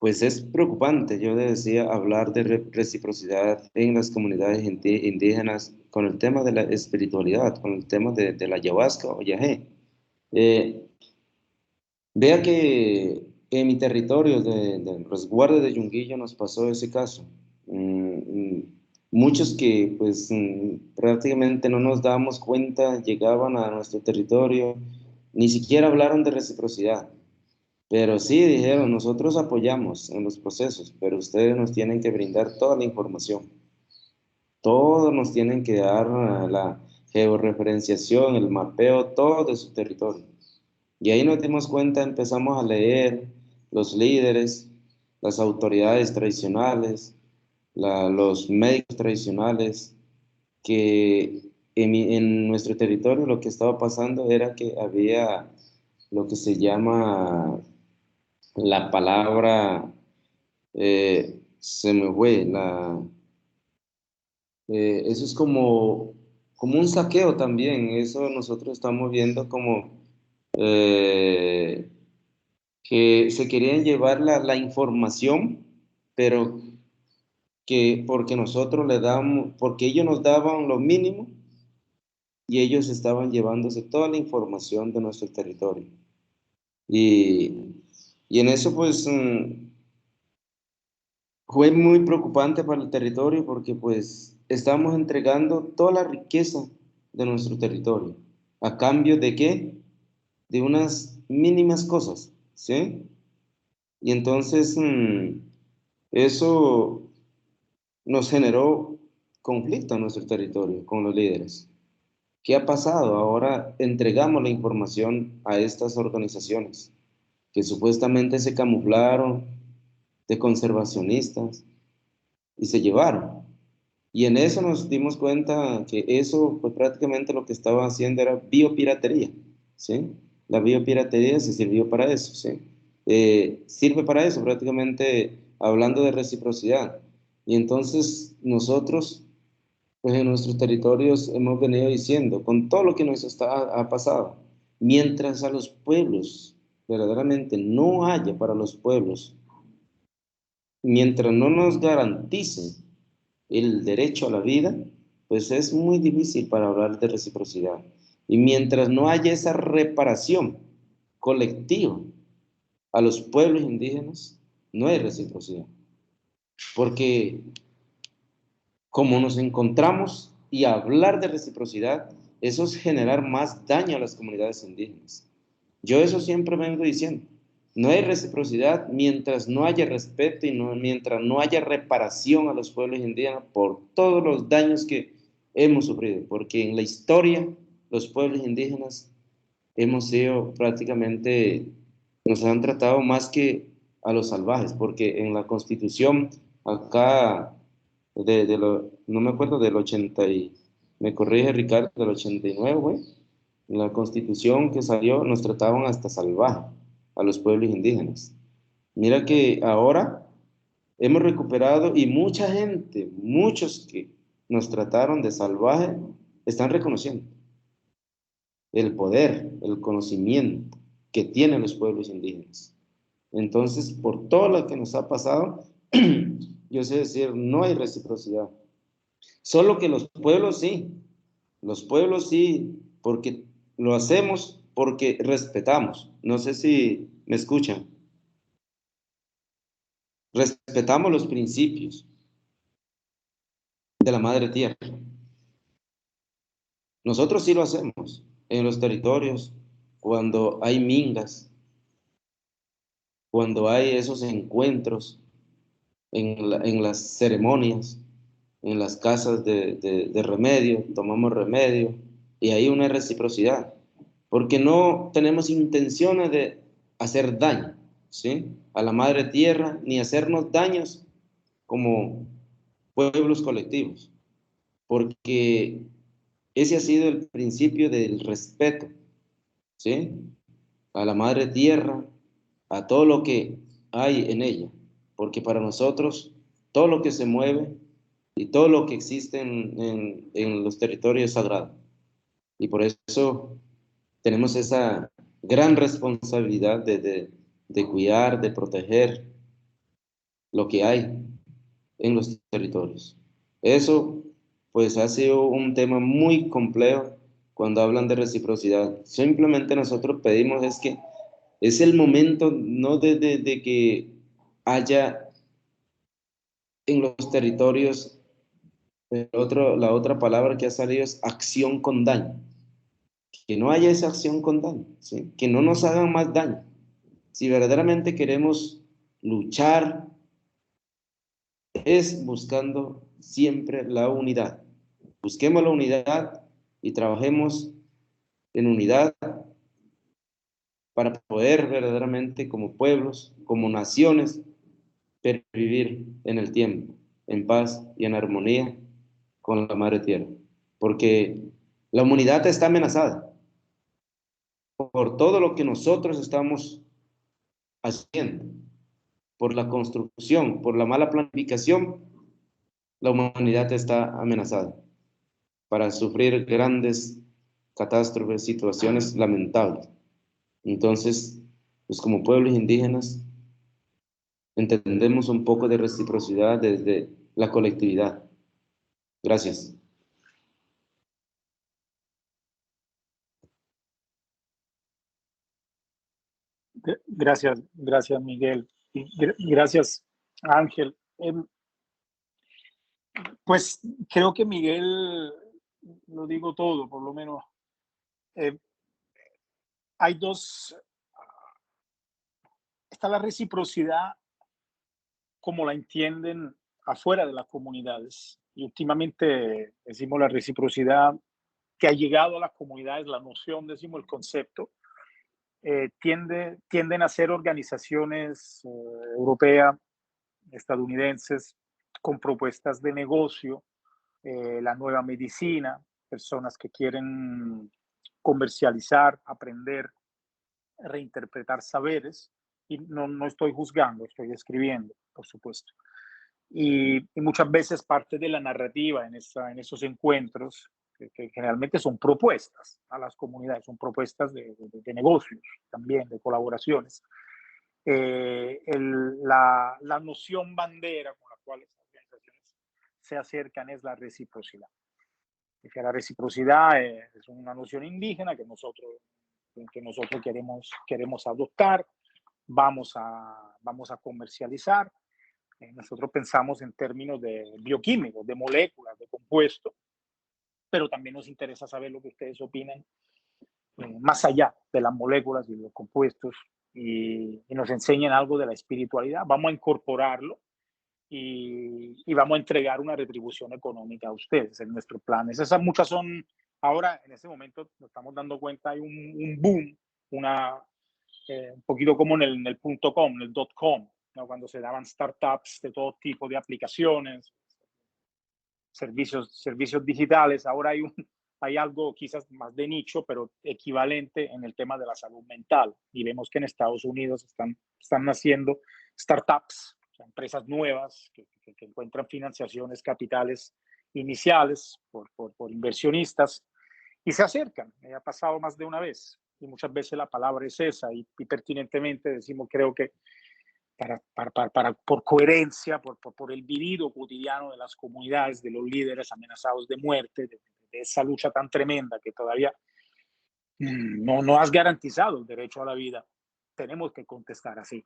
S4: pues es preocupante. Yo decía hablar de reciprocidad en las comunidades indígenas con el tema de la espiritualidad, con el tema de la ayahuasca o yagé. Vea que en mi territorio del resguardo de Yunguillo nos pasó ese caso. Muchos que pues prácticamente no nos dábamos cuenta llegaban a nuestro territorio, ni siquiera hablaron de reciprocidad, pero sí dijeron, nosotros apoyamos en los procesos, pero ustedes nos tienen que brindar toda la información. Todos nos tienen que dar la georreferenciación, el mapeo, todo de su territorio. Y ahí nos dimos cuenta, empezamos a leer los líderes, las autoridades tradicionales, los médicos tradicionales, que en nuestro territorio lo que estaba pasando era que había lo que se llama la palabra, se me fue, eso es como un saqueo también, eso nosotros estamos viendo como que se querían llevar la información, pero que porque nosotros le damos, porque ellos nos daban lo mínimo y ellos estaban llevándose toda la información de nuestro territorio. Y en eso pues fue muy preocupante para el territorio porque pues estamos entregando toda la riqueza de nuestro territorio. ¿A cambio de qué? De unas mínimas cosas, ¿sí? Y entonces eso nos generó conflicto en nuestro territorio con los líderes. ¿Qué ha pasado? Ahora entregamos la información a estas organizaciones que supuestamente se camuflaron de conservacionistas y se llevaron. Y en eso nos dimos cuenta que eso, pues prácticamente lo que estaba haciendo era biopiratería, ¿sí? La biopiratería se sirvió para eso, ¿sí? Sirve para eso, prácticamente hablando de reciprocidad. Y entonces nosotros, pues en nuestros territorios hemos venido diciendo, con todo lo que ha pasado, mientras a los pueblos, verdaderamente no haya para los pueblos, mientras no nos garanticen el derecho a la vida, pues es muy difícil para hablar de reciprocidad. Y mientras no haya esa reparación colectiva a los pueblos indígenas, no hay reciprocidad. Porque como nos encontramos y hablar de reciprocidad, eso es generar más daño a las comunidades indígenas. Yo eso siempre vengo diciendo. No hay reciprocidad mientras no haya respeto y mientras no haya reparación a los pueblos indígenas por todos los daños que hemos sufrido. Porque en la historia los pueblos indígenas hemos sido prácticamente, nos han tratado más que a los salvajes, porque en la Constitución acá, no me acuerdo, del 80 y, me corrige Ricardo, del 89, güey, en la Constitución que salió nos trataban hasta salvaje a los pueblos indígenas. Mira que ahora hemos recuperado y mucha gente, muchos que nos trataron de salvaje, están reconociendo el poder, el conocimiento que tienen los pueblos indígenas. Entonces, por todo lo que nos ha pasado, yo sé decir, no hay reciprocidad. Solo que los pueblos sí, porque lo hacemos porque respetamos. No sé si me escuchan. Respetamos los principios de la madre tierra. Nosotros sí lo hacemos en los territorios, cuando hay mingas, cuando hay esos encuentros en las ceremonias, en las casas de remedio, tomamos remedio, y hay una reciprocidad, porque no tenemos intenciones de hacer daño, ¿sí? A la madre tierra, ni hacernos daños como pueblos colectivos, porque ese ha sido el principio del respeto, ¿sí? A la madre tierra, a todo lo que hay en ella, porque para nosotros todo lo que se mueve y todo lo que existe en los territorios sagrados. Y por eso tenemos esa gran responsabilidad de cuidar, de proteger lo que hay en los territorios. Eso, pues, ha sido un tema muy complejo cuando hablan de reciprocidad. Simplemente nosotros pedimos es que es el momento no de que haya en los territorios, la otra palabra que ha salido es acción con daño. Que no haya esa acción con daño, ¿sí? Que no nos hagan más daño. Si verdaderamente queremos luchar, es buscando siempre la unidad. Busquemos la unidad y trabajemos en unidad para poder verdaderamente como pueblos, como naciones, pervivir en el tiempo, en paz y en armonía con la Madre Tierra. Porque la humanidad está amenazada por todo lo que nosotros estamos haciendo, por la construcción, por la mala planificación, la humanidad está amenazada para sufrir grandes catástrofes, situaciones lamentables. Entonces, pues como pueblos indígenas, entendemos un poco de reciprocidad desde la colectividad. Gracias.
S3: Gracias, gracias Miguel. Y gracias Ángel. Pues creo que Miguel lo digo todo, por lo menos. Hay dos, está la reciprocidad como la entienden afuera de las comunidades. Y últimamente decimos la reciprocidad que ha llegado a las comunidades, la noción, decimos el concepto, tienden a ser organizaciones europeas, estadounidenses, con propuestas de negocio la nueva medicina, personas que quieren comercializar, aprender, reinterpretar saberes, y no estoy juzgando, estoy escribiendo, por supuesto. Y muchas veces parte de la narrativa en esos encuentros, que generalmente son propuestas a las comunidades, son propuestas de negocios también, de colaboraciones. La noción bandera con la cual estas organizaciones se acercan es la reciprocidad. Que la reciprocidad es una noción indígena que nosotros queremos adoptar, vamos a comercializar. Nosotros pensamos en términos de bioquímicos, de moléculas, de compuestos, pero también nos interesa saber lo que ustedes opinan más allá de las moléculas y los compuestos, y nos enseñen algo de la espiritualidad. Vamos a incorporarlo y vamos a entregar una retribución económica a ustedes en nuestros planes. Esas muchas son, ahora en este momento nos estamos dando cuenta, hay un boom, un poquito como en el .com, en el .com, ¿no? Cuando se daban startups de todo tipo de aplicaciones, servicios digitales. Ahora hay algo quizás más de nicho, pero equivalente en el tema de la salud mental. Y vemos que en Estados Unidos están naciendo startups, o sea, empresas nuevas que encuentran financiaciones, capitales iniciales por inversionistas y se acercan. Me ha pasado más de una vez y muchas veces la palabra es esa, y pertinentemente decimos, creo que por coherencia, por el vivido cotidiano de las comunidades, de los líderes amenazados de muerte, de esa lucha tan tremenda que todavía no has garantizado el derecho a la vida, tenemos que contestar así,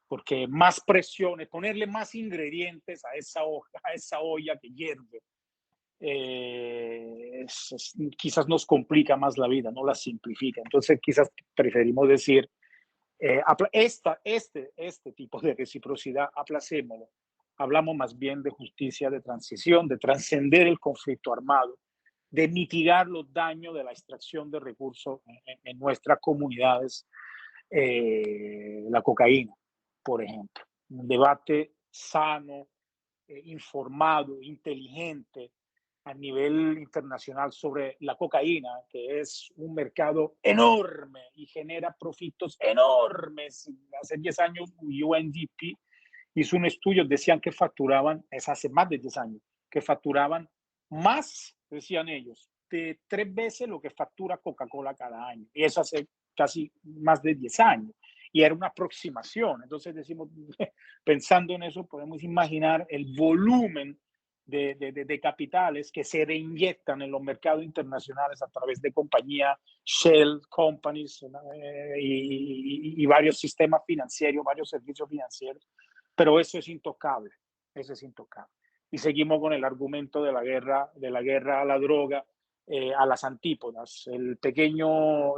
S3: porque más presiones, ponerle más ingredientes a esa olla que hierve, quizás nos complica más la vida, no la simplifica. Entonces quizás preferimos decir, este tipo de reciprocidad, aplacémoslo. Hablamos más bien de justicia de transición, de trascender el conflicto armado, de mitigar los daños de la extracción de recursos en nuestras comunidades. La cocaína, por ejemplo. Un debate sano, informado, inteligente a nivel internacional sobre la cocaína, que es un mercado enorme y genera profitos enormes. Hace 10 años UNDP hizo un estudio, decían que facturaban, es hace más de 10 años, que facturaban más, decían ellos, de 3 veces lo que factura Coca-Cola cada año. Y eso hace casi más de 10 años. Y era una aproximación. Entonces decimos, pensando en eso, podemos imaginar el volumen de capitales que se reinyectan en los mercados internacionales a través de compañías, Shell Companies y varios sistemas financieros, varios servicios financieros. Pero eso es intocable, eso es intocable. Y seguimos con el argumento de la guerra a la droga, a las antípodas. El pequeño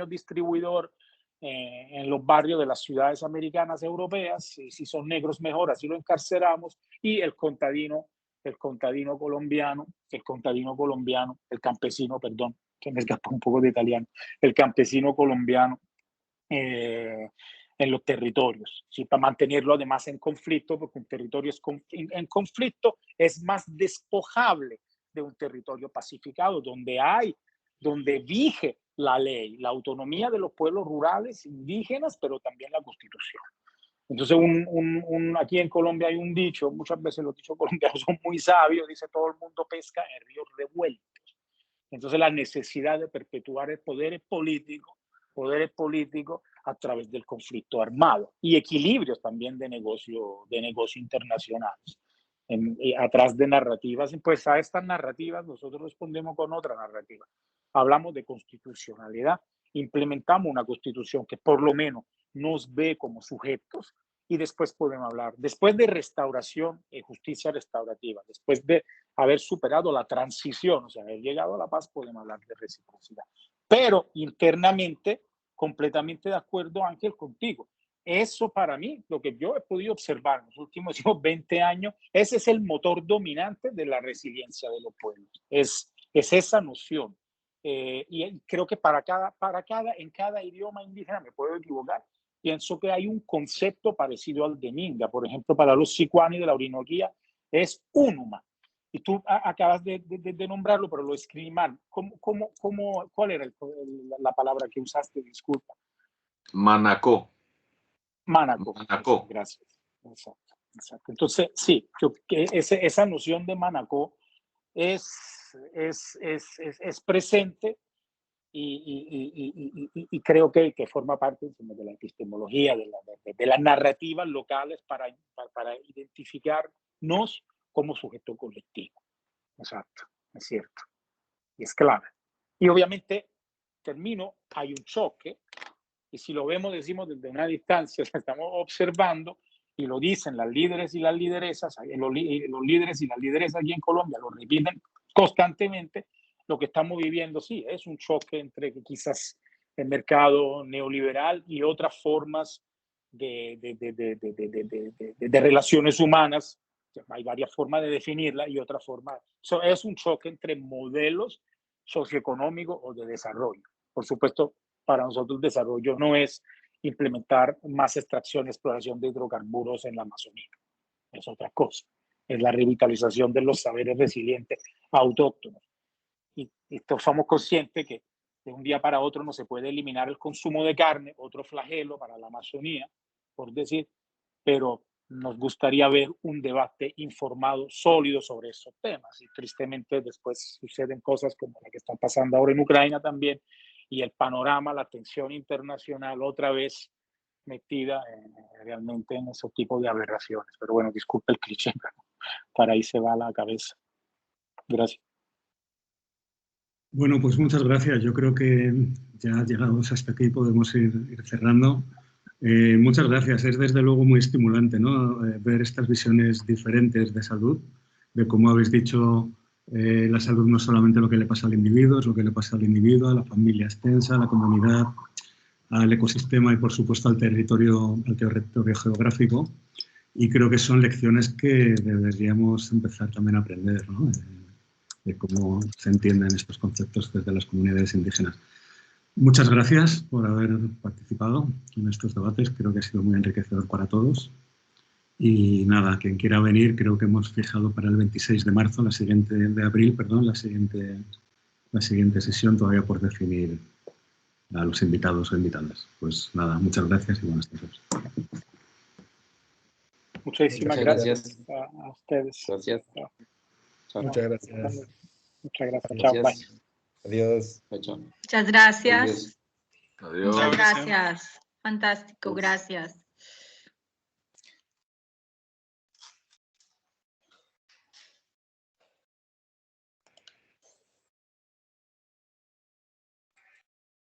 S3: distribuidor en los barrios de las ciudades americanas, europeas, si son negros mejor, así lo encarcelamos, y el campesino, perdón, que me escapó un poco de italiano, el campesino colombiano en los territorios, ¿sí? Para mantenerlo además en conflicto, porque un territorio en conflicto es más despojable de un territorio pacificado, donde vige la ley, la autonomía de los pueblos rurales indígenas, pero también la Constitución. Entonces, aquí en Colombia hay un dicho, muchas veces los dichos colombianos son muy sabios, dice: todo el mundo pesca en ríos revueltos. Entonces, la necesidad de perpetuar el poderes políticos a través del conflicto armado y equilibrios también de negocio internacionales. Atrás de narrativas, pues a estas narrativas nosotros respondemos con otra narrativa. Hablamos de constitucionalidad, implementamos una constitución que por lo menos nos ve como sujetos, y después podemos hablar, después de restauración y justicia restaurativa, después de haber superado la transición, o sea, haber llegado a la paz, podemos hablar de reciprocidad. Pero internamente, completamente de acuerdo, Ángel, contigo. Eso para mí, lo que yo he podido observar en los últimos 20 años, ese es el motor dominante de la resiliencia de los pueblos. Es esa noción. Y creo que en cada idioma indígena, me puedo equivocar, pienso que hay un concepto parecido al de Minga. Por ejemplo, para los sicuani de la Orinoquía, es un humano. Y tú acabas de nombrarlo, pero lo escribí mal. ¿Cuál era la palabra que usaste? Disculpa.
S1: Manacó.
S3: Manacó.
S1: Manacó.
S3: Gracias. Exacto. Entonces, sí, esa noción de Manacó es presente y creo que forma parte de la epistemología, de las narrativas locales para identificarnos como sujeto colectivo. Exacto, es cierto. Y es clave. Y obviamente, hay un choque, y si lo vemos, decimos desde una distancia, estamos observando, y lo dicen las líderes y las lideresas, los líderes y las lideresas aquí en Colombia lo repiten constantemente. Lo que estamos viviendo, sí, es un choque entre quizás el mercado neoliberal y otras formas de relaciones humanas. Hay varias formas de definirla y otra forma. Es un choque entre modelos socioeconómicos o de desarrollo. Por supuesto, para nosotros el desarrollo no es implementar más extracción y exploración de hidrocarburos en la Amazonía. Es otra cosa. Es la revitalización de los saberes resilientes autóctonos. Y somos conscientes que de un día para otro no se puede eliminar el consumo de carne, otro flagelo para la Amazonía, por decir, pero nos gustaría ver un debate informado, sólido sobre esos temas. Y tristemente después suceden cosas como la que está pasando ahora en Ucrania también, y el panorama, la atención internacional otra vez metida realmente en ese tipo de aberraciones. Pero bueno, disculpe el cliché, pero para ahí se va la cabeza. Gracias.
S2: Bueno, pues muchas gracias. Yo creo que ya llegados hasta aquí podemos ir cerrando. Muchas gracias. Es desde luego muy estimulante, ¿no? Ver estas visiones diferentes de salud, de cómo habéis dicho, la salud no es solamente lo que le pasa al individuo, es lo que le pasa al individuo, a la familia extensa, a la comunidad, al ecosistema y, por supuesto, al territorio geográfico. Y creo que son lecciones que deberíamos empezar también a aprender, ¿no? De cómo se entienden estos conceptos desde las comunidades indígenas. Muchas gracias por haber participado en estos debates. Creo que ha sido muy enriquecedor para todos. Y nada, quien quiera venir, creo que hemos fijado para el 26 de marzo, la siguiente sesión, todavía por definir a los invitados o invitadas. Pues nada, muchas gracias y buenas tardes.
S3: Muchísimas gracias a ustedes.
S4: Gracias.
S3: Chao.
S6: Muchas gracias.
S3: Muchas gracias. Chao, bye.
S6: Adiós.
S5: Muchas gracias.
S1: Adiós.
S5: Muchas gracias. Fantástico, gracias.